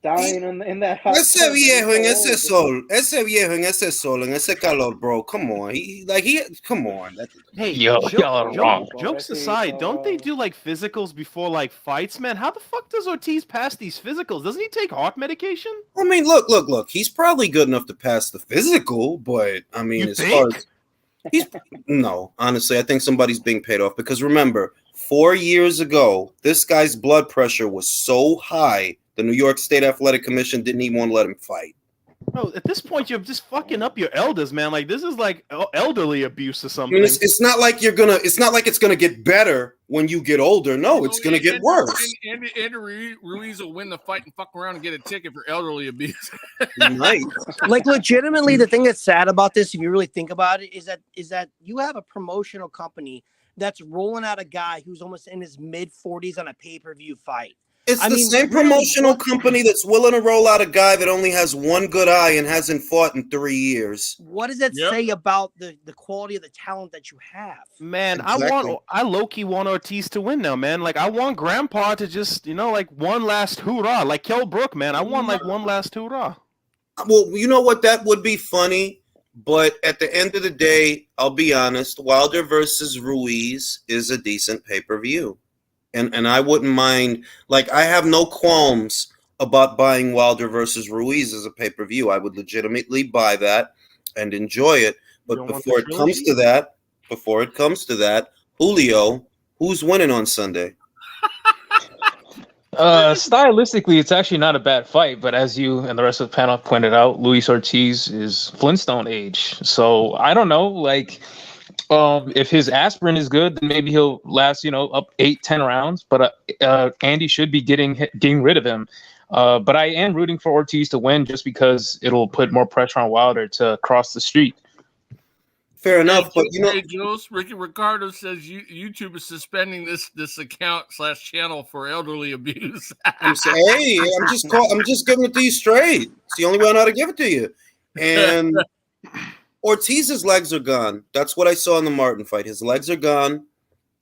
dying in that hot Ese tub, viejo en ese old, sol, ese viejo en ese sol, en ese calor, bro. Come on, come on. Hey, y'all are wrong. Jokes aside, don't they do like physicals before like fights, man? How the fuck does Ortiz pass these physicals? Doesn't he take heart medication? I mean, look. He's probably good enough to pass the physical, but I mean, far as no, honestly, I think somebody's being paid off because remember, 4 years ago, this guy's blood pressure was so high, the New York State Athletic Commission didn't even want to let him fight. Bro, at this point, you're just fucking up your elders, man. Like this is like elderly abuse or something. I mean, it's not like it's gonna get better when you get older. No, it's gonna get worse. Andy Ruiz will win the fight and fuck around and get a ticket for elderly abuse. Right. Like legitimately, the thing that's sad about this, if you really think about it, is that you have a promotional company that's rolling out a guy who's almost in his mid-40s on a pay-per-view fight. It's the same promotional company that's willing to roll out a guy that only has one good eye and hasn't fought in 3 years. What does that say about the quality of the talent that you have? Man, exactly. I low-key want Ortiz to win now, man. Like I want Grandpa to just, like one last hoorah. Like Kell Brook, man. I want like one last hoorah. Well, you know what? That would be funny. But at the end of the day, I'll be honest, Wilder versus Ruiz is a decent pay-per-view. And I wouldn't mind, like, I have no qualms about buying Wilder versus Ruiz as a pay-per-view. I would legitimately buy that and enjoy it. But before it comes to that, Julio, who's winning on Sunday? Stylistically, it's actually not a bad fight, but as you and the rest of the panel pointed out, Luis Ortiz is Flintstone age. So I don't know, like, if his aspirin is good, then maybe he'll last, up 8-10 rounds. But Andy should be getting rid of him. But I am rooting for Ortiz to win just because it'll put more pressure on Wilder to cross the street. Fair enough, but Hey, Jules, Ricky Ricardo says YouTube is suspending this account / channel for elderly abuse. I'm just giving it to you straight. It's the only way I know how to give it to you. And Ortiz's legs are gone. That's what I saw in the Martin fight. His legs are gone.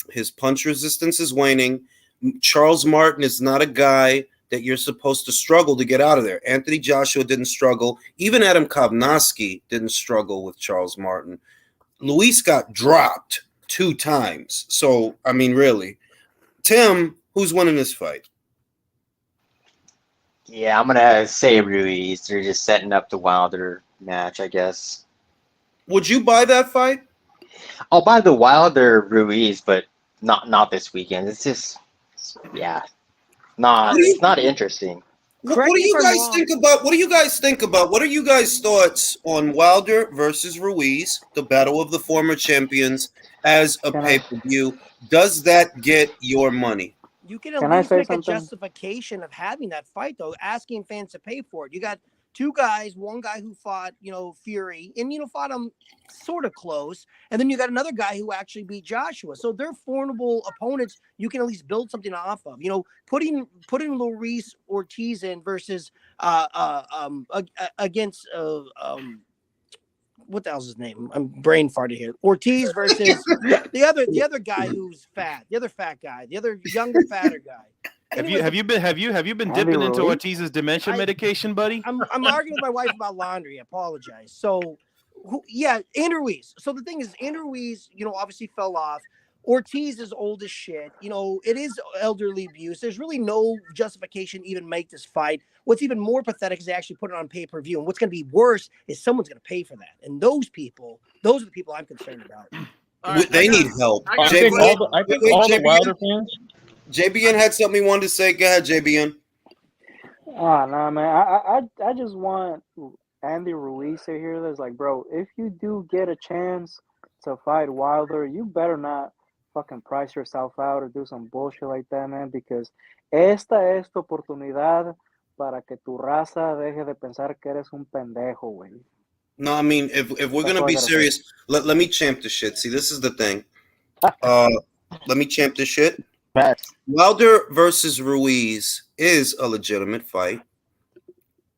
His punch resistance is waning. Charles Martin is not a guy that you're supposed to struggle to get out of there. Anthony Joshua didn't struggle. Even Adam Kovnowski didn't struggle with Charles Martin. Luis got dropped 2 times. So, I mean, really. Tim, who's winning this fight? Yeah, I'm going to say Ruiz. They're just setting up the Wilder match, I guess. Would you buy that fight? I'll buy the Wilder Ruiz, but not this weekend. It's just, it's not interesting. What do you guys think about? What are you guys' thoughts on Wilder versus Ruiz, the battle of the former champions, as a pay-per-view? Does that get your money? You can at least make a justification of having that fight, though, asking fans to pay for it. You got 2 guys, one guy who fought, Fury, and, fought him sort of close. And then you got another guy who actually beat Joshua. So they're formidable opponents you can at least build something off of. Putting Luis Ortiz in versus against what the hell's his name? I'm brain farted here. Ortiz versus the other guy who's fat, the other fat guy, the other younger, fatter guy. Anyway, have you been dipping into Ortiz's dementia medication, buddy? I'm arguing with my wife about laundry. I apologize. So, Andrew Ruiz. So the thing is, Andrew Ruiz, obviously fell off. Ortiz is old as shit. It is elderly abuse. There's really no justification to even make this fight. What's even more pathetic is they actually put it on pay-per-view. And what's going to be worse is someone's going to pay for that. And those are the people I'm concerned about. They need help. I think all the Wilder fans. JBN had something he wanted to say. Go ahead, JBN. Oh, no, man. I just want Andy Ruiz to hear this. Like, bro, if you do get a chance to fight Wilder, you better not fucking price yourself out or do some bullshit like that, man, because esta es tu oportunidad para que tu raza deje de pensar que eres un pendejo, güey. No, I mean, if we're gonna be serious, let me champ the shit. See, this is the thing. Let me champ this shit. Wilder versus Ruiz is a legitimate fight.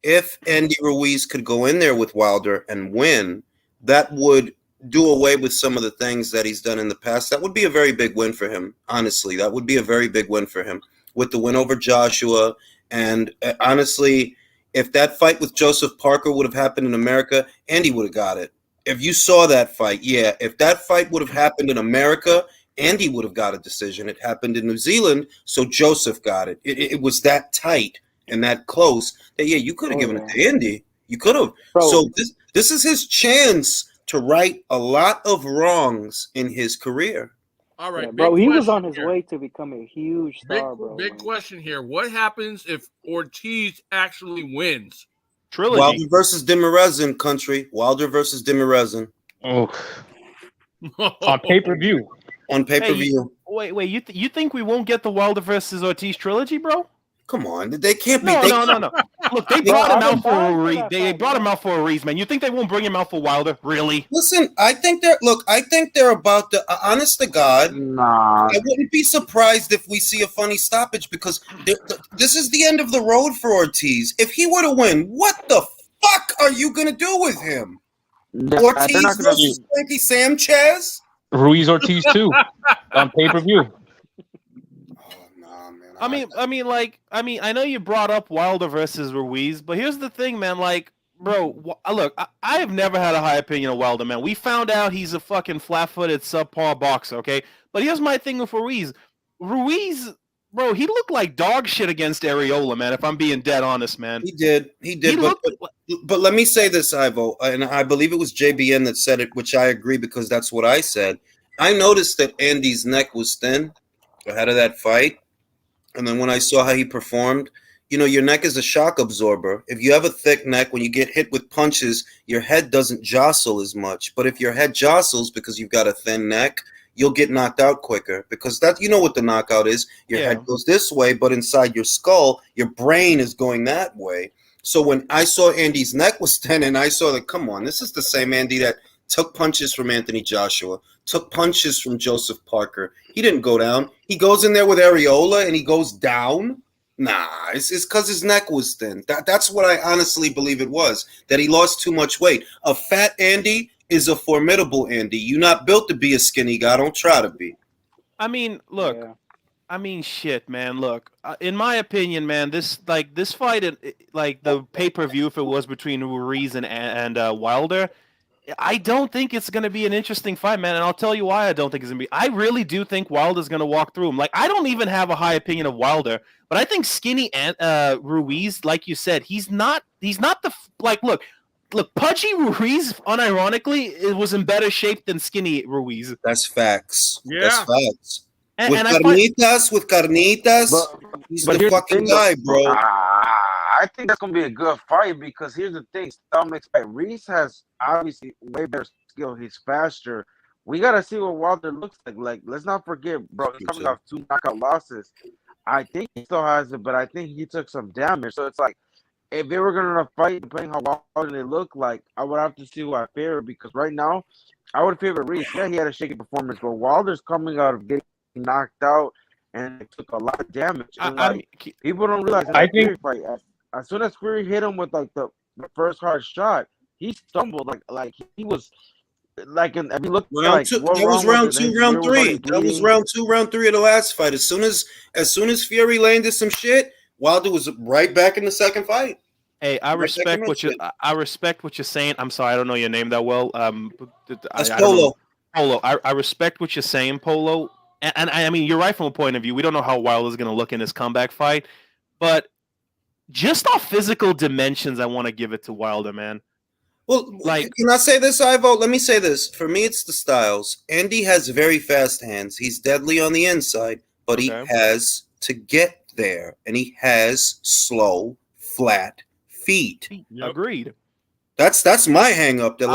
If Andy Ruiz could go in there with Wilder and win, that would do away with some of the things that he's done in the past. That would be a very big win for him. Honestly, that would be a very big win for him with the win over Joshua. And honestly, if that fight with Joseph Parker would have happened in America, Andy would have got it. If you saw that fight, yeah. If that fight would have happened in America, Andy would have got a decision. It happened in New Zealand, so Joseph got it. It was that tight and that close that, yeah, you could have given it to Andy. You could have. So this is his chance to right a lot of wrongs in his career. All right, bro. He was on his way to become a huge star, bro. Big question here. What happens if Ortiz actually wins? Trilogy. Wilder versus Demirezin, country. Wilder versus Demirezin. Oh. On pay-per-view. On pay-per-view. Hey, wait. You think we won't get the Wilder versus Ortiz trilogy, bro? Come on, they can't be. No. Look, they brought him out for a reason. They brought him out for a reason, man. You think they won't bring him out for Wilder? Really? Listen, I think they're about to. Honest to God, nah. I wouldn't be surprised if we see a funny stoppage because this is the end of the road for Ortiz. If he were to win, what the fuck are you gonna do with him? Ortiz versus Frankie Sanchez? Ruiz Ortiz too on pay-per-view. I know you brought up Wilder versus Ruiz, but here's the thing, man. Like, bro, look, I have never had a high opinion of Wilder, man. We found out he's a fucking flat-footed, subpar boxer, okay? But here's my thing with Ruiz. Ruiz, bro, he looked like dog shit against Areola, man, if I'm being dead honest, man. He did. But let me say this, Ivo, and I believe it was JBN that said it, which I agree because that's what I said. I noticed that Andy's neck was thin ahead of that fight. And then when I saw how he performed, your neck is a shock absorber. If you have a thick neck, when you get hit with punches, your head doesn't jostle as much. But if your head jostles because you've got a thin neck, you'll get knocked out quicker because what the knockout is. Your head goes this way, but inside your skull, your brain is going that way. So when I saw Andy's neck was thin and I saw that, come on, this is the same Andy that took punches from Anthony Joshua, took punches from Joseph Parker. He didn't go down. He goes in there with Areola and he goes down. Nah, it's because his neck was thin. That's what I honestly believe it was, that he lost too much weight. A fat Andy is a formidable Andy. You're not built to be a skinny guy. Don't try to be. I mean, look. Yeah. I mean, shit, man. Look, in my opinion, man, this fight, like the pay-per-view, if it was between Ruiz and Wilder, I don't think it's going to be an interesting fight, man. And I'll tell you why I don't think it's going to be. I really do think Wilder's going to walk through him. Like, I don't even have a high opinion of Wilder, but I think skinny Ruiz, like you said, he's not the, like, look, pudgy Ruiz, unironically, it was in better shape than skinny Ruiz. That's facts. Yeah. That's facts. With carnitas, he's the fucking guy, bro. I think that's gonna be a good fight because here's the thing: stomachs. Reese has obviously way better skill. He's faster. We gotta see what Wilder looks like. Like, let's not forget, bro. He's coming off 2 knockout losses. I think he still has it, but I think he took some damage. So it's like, if they were gonna fight, depending how Wilder they look like, I would have to see who I favor because right now, I would favor Reese. Yeah, he had a shaky performance, but Wilder's coming out of getting knocked out and it took a lot of damage. And people don't realize that Fury fight. As soon as Fury hit him with like the first hard shot, he stumbled like he was like in. If you look, round two, that was round 2, round 3. That was round 2, round 3 of the last fight. As soon as Fury landed some shit, Wilder was right back in the second fight. Hey, I respect what you're saying. I'm sorry, I don't know your name that well. That's Polo. Polo. I respect what you're saying, Polo. And I mean, you're right from a point of view. We don't know how Wilder's going to look in this comeback fight, but just off physical dimensions, I want to give it to Wilder, man. Well, can I say this, Ivo? Let me say this. For me, it's the styles. Andy has very fast hands. He's deadly on the inside, but he has to get there, and he has slow, flat feet. Yep. Agreed. That's my hang up. They're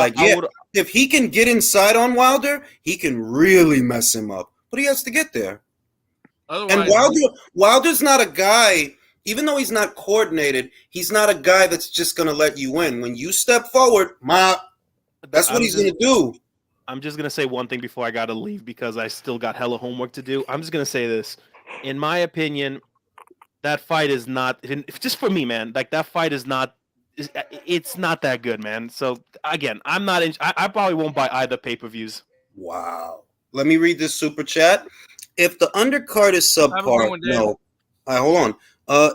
if he can get inside on Wilder, he can really mess him up. But he has to get there. Otherwise, and Wilder's not a guy. even though he's not coordinated, he's not a guy that's just going to let you in. When you step forward, that's what he's going to do. I'm just going to say one thing before I got to leave because I still got hella homework to do. I'm just going to say this. In my opinion, that fight is not, just for me, man, like that fight is not, it's not that good, man. So again, I probably won't buy either pay-per-views. Wow. Let me read this super chat. If the undercard is subpar, no. Hold on.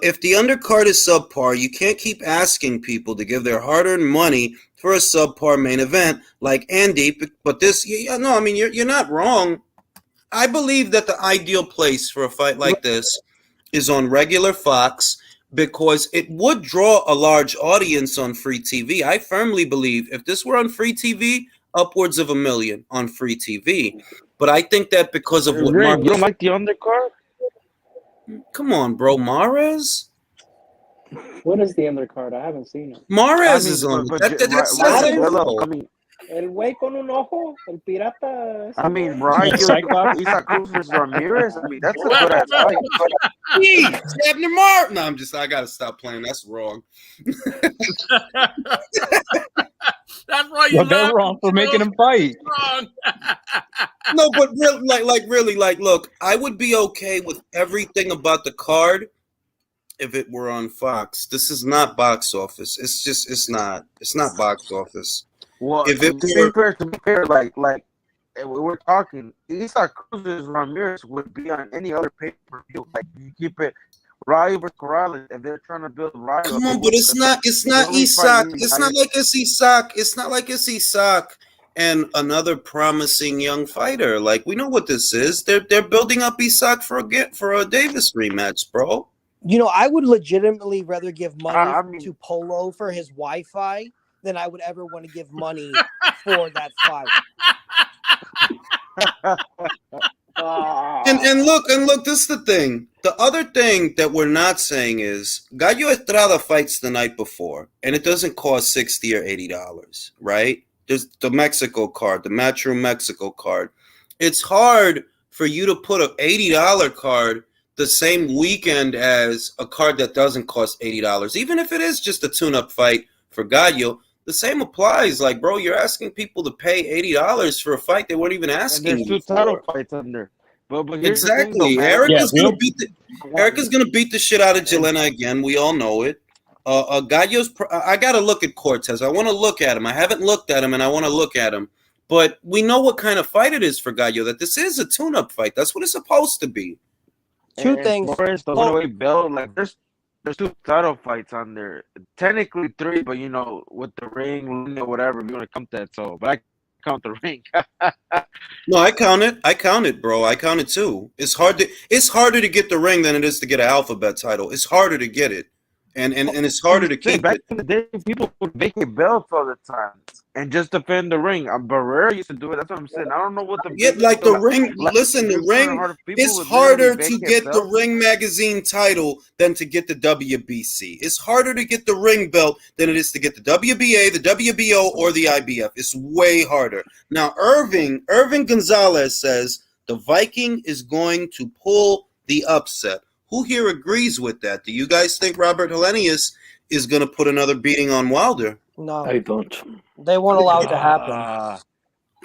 If the undercard is subpar, you can't keep asking people to give their hard-earned money for a subpar main event like Andy. But this, no, I mean, you're not wrong. I believe that the ideal place for a fight like this is on regular Fox because it would draw a large audience on free TV. I firmly believe if this were on free TV, upwards of 1 million on free TV. But I think that because of what you don't like the undercard? Come on, bro, Mahrez. What is the undercard? I haven't seen it. Mahrez is on. El güey con un ojo, el pirata. I mean, right? Isaac Cruz versus Ramirez. I mean, that's a good ass fight. Abner Martin. No, I gotta stop playing. That's wrong. That's why you. They're wrong for making him fight. No, but really, look, I would be okay with everything about the card if it were on Fox. This is not box office. It's not box office. Well, if it to be fair, like we're talking, Isaac Cruz versus Ramirez would be on any other pay-per-view. Like you keep it. Rayo versus Corrales, and they're trying to build Rayo. Come on, but it's not Isak. It's not like it's Isak. It's not like it's Isak and another promising young fighter. Like we know what this is. They're building up Isak for a Davis rematch, bro. You know, I would legitimately rather give money to Polo for his Wi-Fi than I would ever want to give money for that fight. And look, this is the thing. The other thing that we're not saying is Gallo Estrada fights the night before, and it doesn't cost $60 or $80, right? There's the Mexico card, the Matchroom Mexico card. It's hard for you to put an $80 card the same weekend as a card that doesn't cost $80, even if it is just a tune-up fight for Gallo. The same applies. Like, bro, you're asking people to pay $80 for a fight they weren't even asking. And there's 2 title fights under. But exactly. Erica's gonna beat the shit out of Jelena again. We all know it. Gallo's. I gotta look at Cortez. I want to look at him. I haven't looked at him, and I want to look at him. But we know what kind of fight it is for Gallo. That this is a tune-up fight. That's what it's supposed to be. Two things. The way Bell, like there's 2 title fights on there. Technically 3, but you know, with the ring or whatever, if you want to count that. So, but I count the ring. No, I count it, bro. I count it too. It's harder to get the ring than it is to get an alphabet title. It's harder to get it. And it's harder to keep back it. in the day, people would vacate belts all the time and just defend the ring. Barrera used to do it. That's what I'm saying. I don't know what the the ring. Listen, the ring. It's harder to get the Ring Magazine title than to get the WBC. It's harder to get the ring belt than it is to get the WBA, the WBO, or the IBF. It's way harder. Now, Irving Gonzalez says the Viking is going to pull the upset. Who here agrees with that? Do you guys think Robert Helenius is going to put another beating on Wilder? No, I don't. They won't allow it to happen.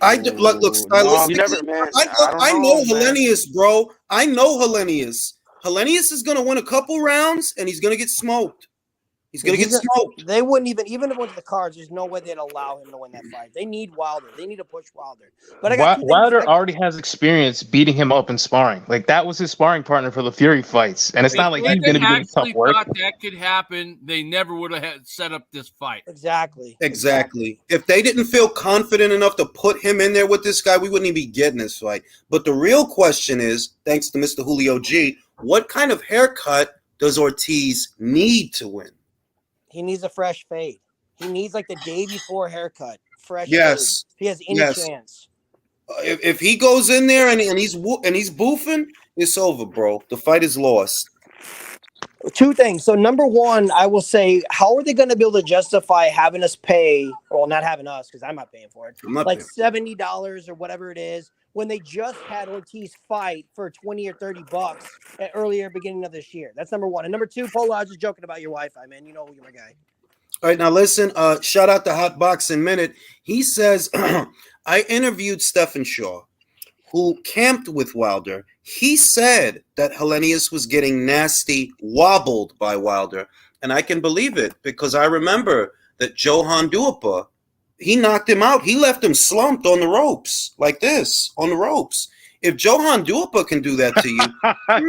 Look, stylistically, I know Helenius, bro. I know Helenius. Helenius is going to win a couple rounds, and he's going to get smoked. He's going to get smoked. They wouldn't even if it went to the cards, there's no way they'd allow him to win that fight. They need Wilder. They need to push Wilder. But Wilder already has experience beating him up in sparring. Like, that was his sparring partner for the Fury fights. And it's not like he's going to be doing tough work. Thought that could happen, they never would have set up this fight. Exactly. If they didn't feel confident enough to put him in there with this guy, we wouldn't even be getting this fight. But the real question is, thanks to Mr. Julio G, what kind of haircut does Ortiz need to win? He needs a fresh fade. He needs like the day before haircut. Fresh. Yes. Fade. If he has any chance. If he goes in there and he's boofing, it's over, bro. The fight is lost. Two things. So number one, I will say, how are they going to be able to justify having us pay, well, not having us, because I'm not paying for it, like $70 or whatever it is, when they just had Ortiz fight for 20 or $30 at earlier beginning of this year? That's number one. And number two, Polo, I was just joking about your Wi-Fi, man. You know you're my guy. All right, now listen, shout out to Hot Boxing Minute. He says, I interviewed Stephen Shaw, who camped with Wilder. He said that Helenius was getting nasty, wobbled by Wilder. And I can believe it because I remember that Johan Duhaupas, he knocked him out. He left him slumped on the ropes, like this, on the ropes. If Johan Duhaupas can do that to you,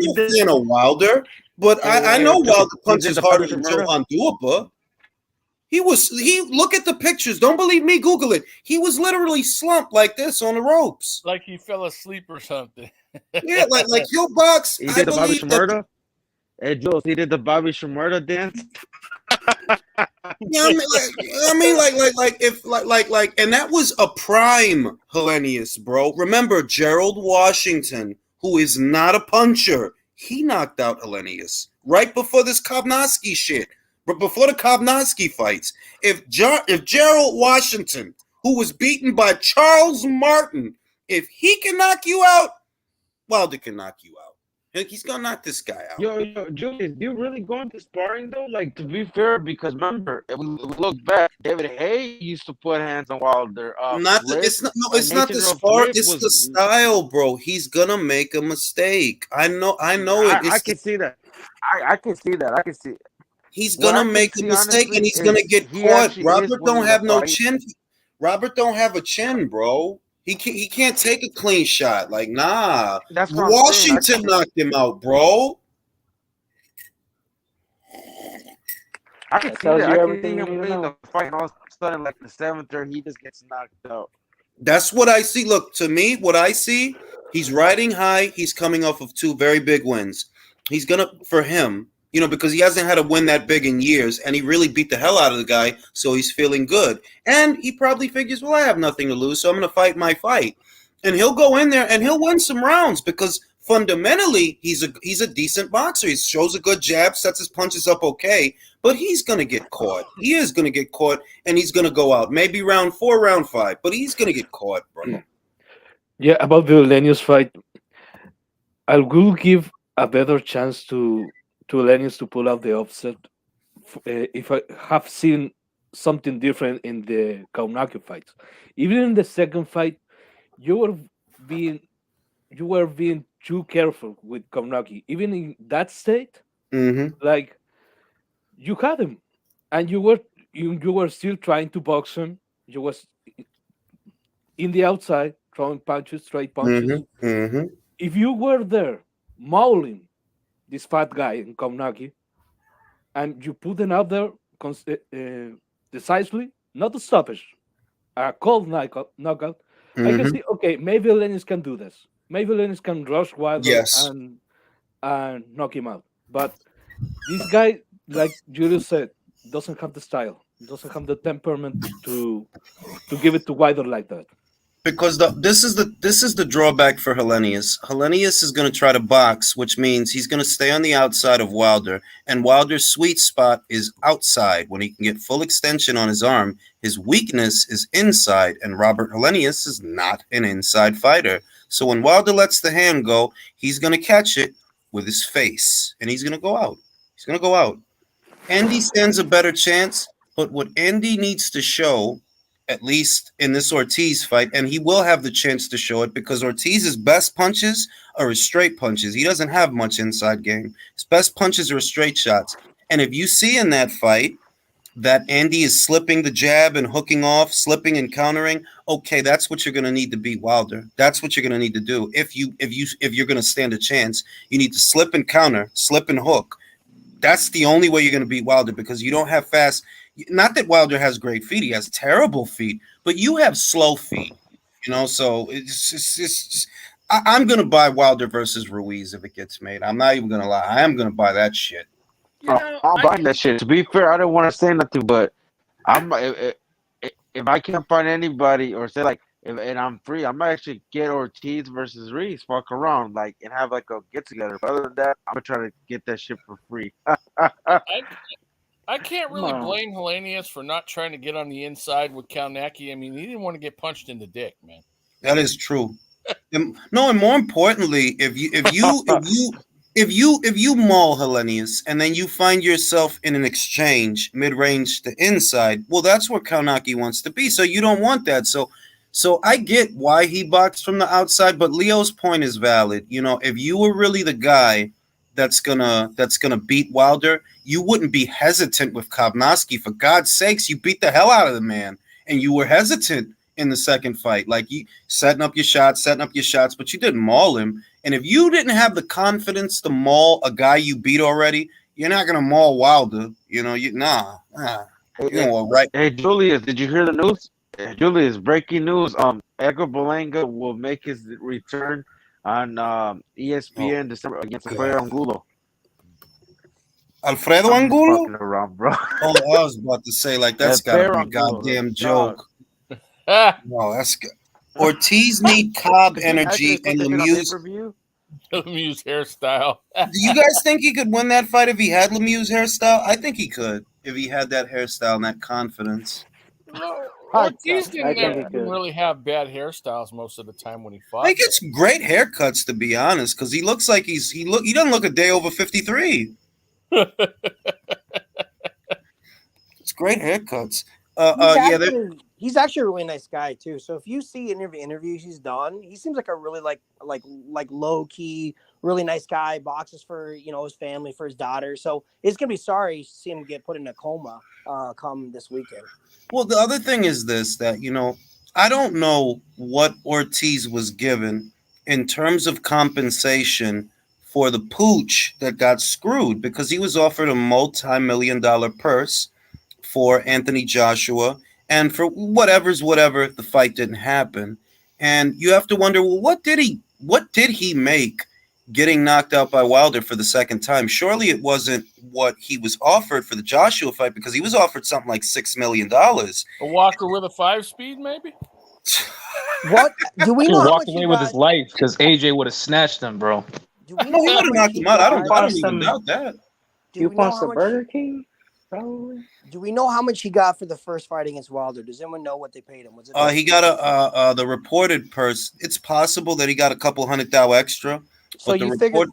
you're a fan of Wilder. But I know Wilder punches harder than Johan Duhaupas. He look at the pictures. Don't believe me, Google it. He was literally slumped like this on the ropes. Like he fell asleep or something. Yeah, like he'll box. He did the Bobby Shmurda. Hey, Jules, he did the Bobby Shmurda dance. Yeah, and that was a prime Helenius, bro. Remember, Gerald Washington, who is not a puncher, he knocked out Helenius right before this Kovnowski shit. But before the Kovnowski fights, if Gerald Washington, who was beaten by Charles Martin, if he can knock you out, Wilder can knock you out. He's gonna knock this guy out. Yo, Julius, you really going to sparring though? Like, to be fair, because remember, if we look back, David Haye used to put hands on Wilder. It's not the spar. It's the style, bro. He's gonna make a mistake. I know it. I can see that. I can see that. I can see it. He's gonna make a mistake and he's gonna get caught. Robert don't have no chin. Robert don't have a chin, bro. He can't take a clean shot. Like, nah. That's Washington knocked him out, bro. I can see that. I can see him winning the fight, and all of a sudden, like the seventh or he just gets knocked out. That's what I see. Look, to me, what I see, he's riding high. He's coming off of two very big wins. He's gonna, for him, because he hasn't had to win that big in years, and he really beat the hell out of the guy, so he's feeling good. And he probably figures, well, I have nothing to lose, so I'm going to fight my fight. And he'll go in there, and he'll win some rounds, because fundamentally, he's a decent boxer. He shows a good jab, sets his punches up okay, but he's going to get caught. He is going to get caught, and he's going to go out. Maybe round 4, round 5, but he's going to get caught, bro. Yeah, about the Helenius fight, I will give a better chance to Helenius to pull out the offset if I have seen something different in the Kovnowski fights. Even in the second fight, you were being too careful with Kovnowski. Even in that state, like you had him, and you were still trying to box him. You was in the outside throwing punches, straight punches. If you were there mauling this fat guy in Kovnowski, and you put him out there decisively, not a stoppage, a cold knockout, I can see, okay, maybe Helenius can do this. Maybe Helenius can rush Wilder and knock him out. But this guy, like Julius said, doesn't have the style, doesn't have the temperament to give it to Wilder like that. Because this is the drawback for Helenius. Helenius is going to try to box, which means he's going to stay on the outside of Wilder, and Wilder's sweet spot is outside when he can get full extension on his arm. His weakness is inside, and Robert Helenius is not an inside fighter. So when Wilder lets the hand go, he's going to catch it with his face, and he's going to go out. He's going to go out. Andy stands a better chance, but what Andy needs to show, at least in this Ortiz fight, and he will have the chance to show it because Ortiz's best punches are his straight punches. He doesn't have much inside game. His best punches are his straight shots. And if you see in that fight that Andy is slipping the jab and hooking off, slipping and countering, okay, that's what you're going to need to beat Wilder. That's what you're going to need to do. If you're going to stand a chance, you need to slip and counter, slip and hook. That's the only way you're going to beat Wilder because you don't have fast. Not that Wilder has great feet; he has terrible feet. But you have slow feet, So it's just I'm gonna buy Wilder versus Ruiz if it gets made. I'm not even gonna lie; I am gonna buy that shit. I'll buy that shit. To be fair, I don't want to say nothing, but if I can't find anybody or say like and I'm free, I might actually get Ortiz versus Ruiz, fuck around, like, and have like a get together. But other than that, I'm gonna try to get that shit for free. I can't really blame Hellenius for not trying to get on the inside with Kalnacki. I mean, he didn't want to get punched in the dick, man. That is true. No, and more importantly, if you maul Hellenius and then you find yourself in an exchange mid-range to inside, well, that's where Kalnacki wants to be. So you don't want that. So I get why he boxed from the outside, but Leo's point is valid. You know, if you were really the guy that's gonna beat Wilder, you wouldn't be hesitant with Kalnacki. For God's sakes, you beat the hell out of the man, and you were hesitant in the second fight, like you setting up your shots, but you didn't maul him. And if you didn't have the confidence to maul a guy you beat already, you're not gonna maul Wilder. You know, you right. Hey, Julius, did you hear the news? Julius, breaking news. Edgar Berlanga will make his return on ESPN December against Alfredo Angulo. Alfredo Angulo? Fucking around, bro. Oh, I was about to say, like, that's gotta be a goddamn joke. No, that's good. Ortiz need Cobb energy and Lemieux. Lemieux's hairstyle. Do you guys think he could win that fight if he had Lemieux's hairstyle? I think he could if he had that hairstyle and that confidence. No, Ortiz didn't really have bad hairstyles most of the time when he fought. He gets great haircuts, to be honest, because he looks like he doesn't look a day over 53. It's great haircuts. He's actually a really nice guy too. So if you see any of the interviews he's done, he seems like a really like low key, really nice guy. Boxes for his family, for his daughter. So it's gonna be sorry to see him get put in a coma come this weekend. Well, the other thing is this, that I don't know what Ortiz was given in terms of compensation for the pooch that got screwed, because he was offered a multi-million-dollar purse for Anthony Joshua. And for whatever, the fight didn't happen. And you have to wonder, well, what did he make getting knocked out by Wilder for the second time? Surely it wasn't what he was offered for the Joshua fight, because he was offered something like $6 million. A walker with a 5-speed, maybe? What? Do we know? He walked away with his life because AJ would have snatched him, bro. No, he would have knocked him out. I don't even doubt that. You want the Burger King? Probably. Do we know how much he got for the first fight against Wilder? Does anyone know what they paid him? Was it? He got the reported purse. It's possible that he got a couple $100,000 extra. So but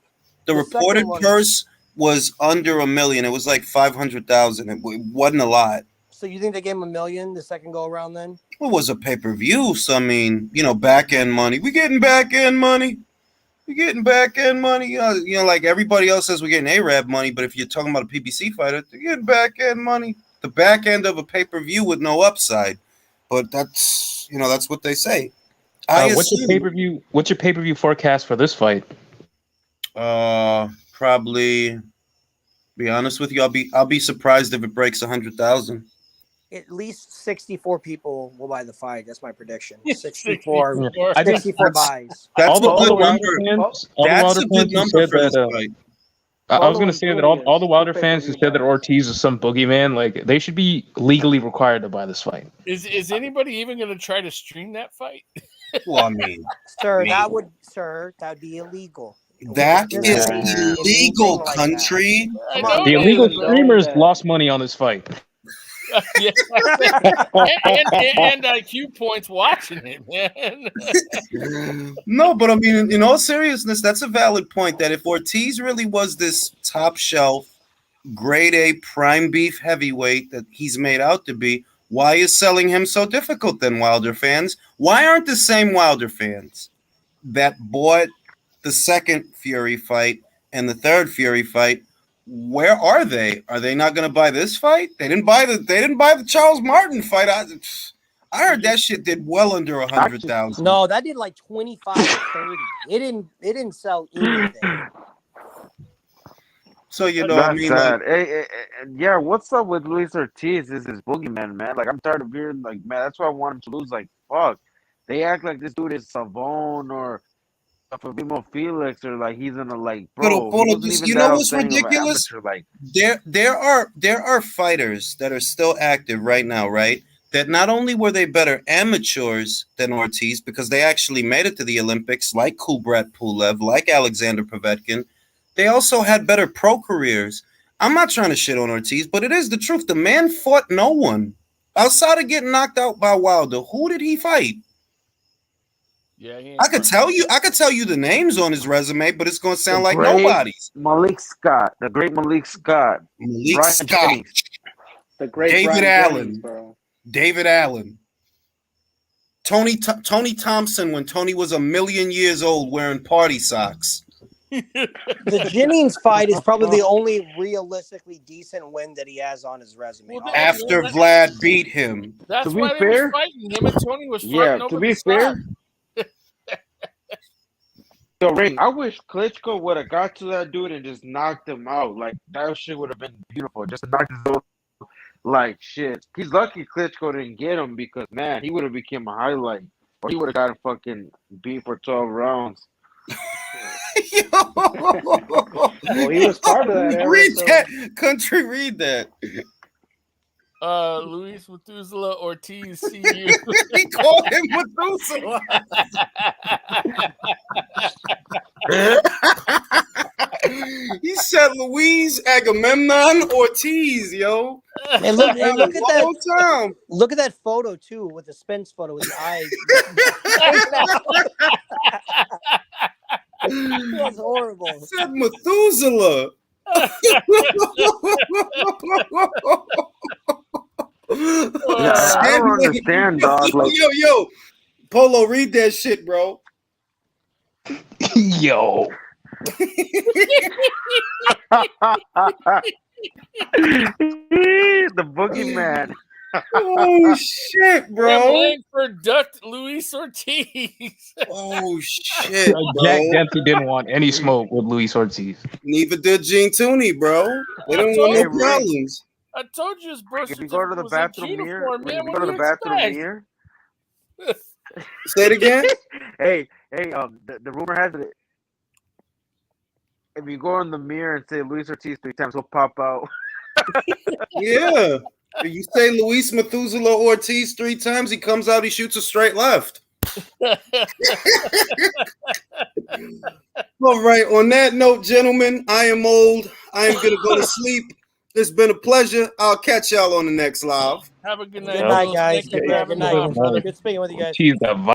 the reported purse was under $1 million. It was like $500,000. It wasn't a lot. So you think they gave him $1 million the second go around then? It was a pay-per-view. So I mean, back end money. We getting back end money. We're getting back end money. Like everybody else says, we're getting Arab money. But if you're talking about a PBC fighter, they're getting back end money. The back end of a pay-per-view with no upside. But that's what they say. What's your pay-per-view forecast for this fight? Probably. Be honest with you, I'll be surprised if it breaks 100,000. At least 64 people will buy the fight. That's my prediction. 64 buys. That's a good number. That's a good number for this fight. I was going to say that all the Wilder fans who said that Ortiz is some boogeyman, like, they should be legally required to buy this fight. Is anybody even going to try to stream that fight? Well, I mean, that would be illegal. That is illegal, country. The illegal streamers lost money on this fight. Yeah. and IQ points watching it, man. No, but I mean, in all seriousness, that's a valid point. That if Ortiz really was this top shelf, grade A prime beef heavyweight that he's made out to be, why is selling him so difficult then, Wilder fans? Why aren't the same Wilder fans that bought the second Fury fight and the third Fury fight? Where are they? Are they not going to buy this fight? They didn't buy the Charles Martin fight. I heard that shit did well under 100,000. No, that did like 25 to 30. It didn't sell anything. So that's I mean, sad. Yeah, what's up with Luis Ortiz? Is his boogeyman, man? Like, I'm tired of hearing, like, man, that's why I want him to lose. Like, fuck, they act like this dude is Savon or Fabimo Felix, or like he's gonna like, bro. You know what's ridiculous? Amateur, like, there are fighters that are still active right now, right? that not only were they better amateurs than Ortiz, because they actually made it to the Olympics, like Kubrat Pulev, like Alexander Povetkin, they also had better pro careers. I'm not trying to shit on Ortiz, but it is the truth. The man fought no one. Outside of getting knocked out by Wilder, who did he fight? Yeah, I could tell you the names on his resume, but it's going to sound like nobody's. Malik Scott, the great Malik Scott. Malik Scott. The great David Brian Allen. Jennings, bro. David Allen. Tony Thompson when Tony was 1,000,000 years old wearing party socks. The Jennings fight is probably the only realistically decent win that he has on his resume. Well, After Vlad beat him. That's To be why they fair- were fighting. Him and Tony was fighting Yeah, over to be the fair, stock. Yo, Ring, I wish Klitschko would have got to that dude and just knocked him out. Like, that shit would have been beautiful. Just to knock his old, like, shit. He's lucky Klitschko didn't get him because, man, he would have become a highlight. Or he would have got a fucking beat for 12 rounds. Well, he was part of that era, Read so- that. Country, read that. Luis Methuselah Ortiz, see you. He called him Methuselah. He said Luis Agamemnon Ortiz, yo. Hey, look at One that. more time. Look at that photo too, with the Spence photo with the eyes. That's horrible. He said Methuselah. Yeah, I don't understand, dog. Like, Yo, Polo, read that shit, bro. Yo. the boogeyman. Oh shit, Sam bro. Langford ducked Luis Ortiz. Oh shit, Jack bro. Dempsey didn't want any smoke with Luis Ortiz. Neither did Gene Tooney, bro. They didn't want no problems. I told you his birth If you go to the certificate was in bathroom mirror, uniform, if man. you What go to do the you bathroom expect? mirror. Say it again. Hey, the rumor has it. If you go in the mirror and say Luis Ortiz 3 times, he'll pop out. Yeah. If you say Luis Methuselah Ortiz 3 times, he comes out, he shoots a straight left. All right. On that note, gentlemen, I am old. I am going to go to sleep. It's been a pleasure. I'll catch y'all on the next live. Have a good night. Good night, fellas. guys. Thank you Good for night. having Good me night. on, brother. Good speaking with you guys. Ortiz, the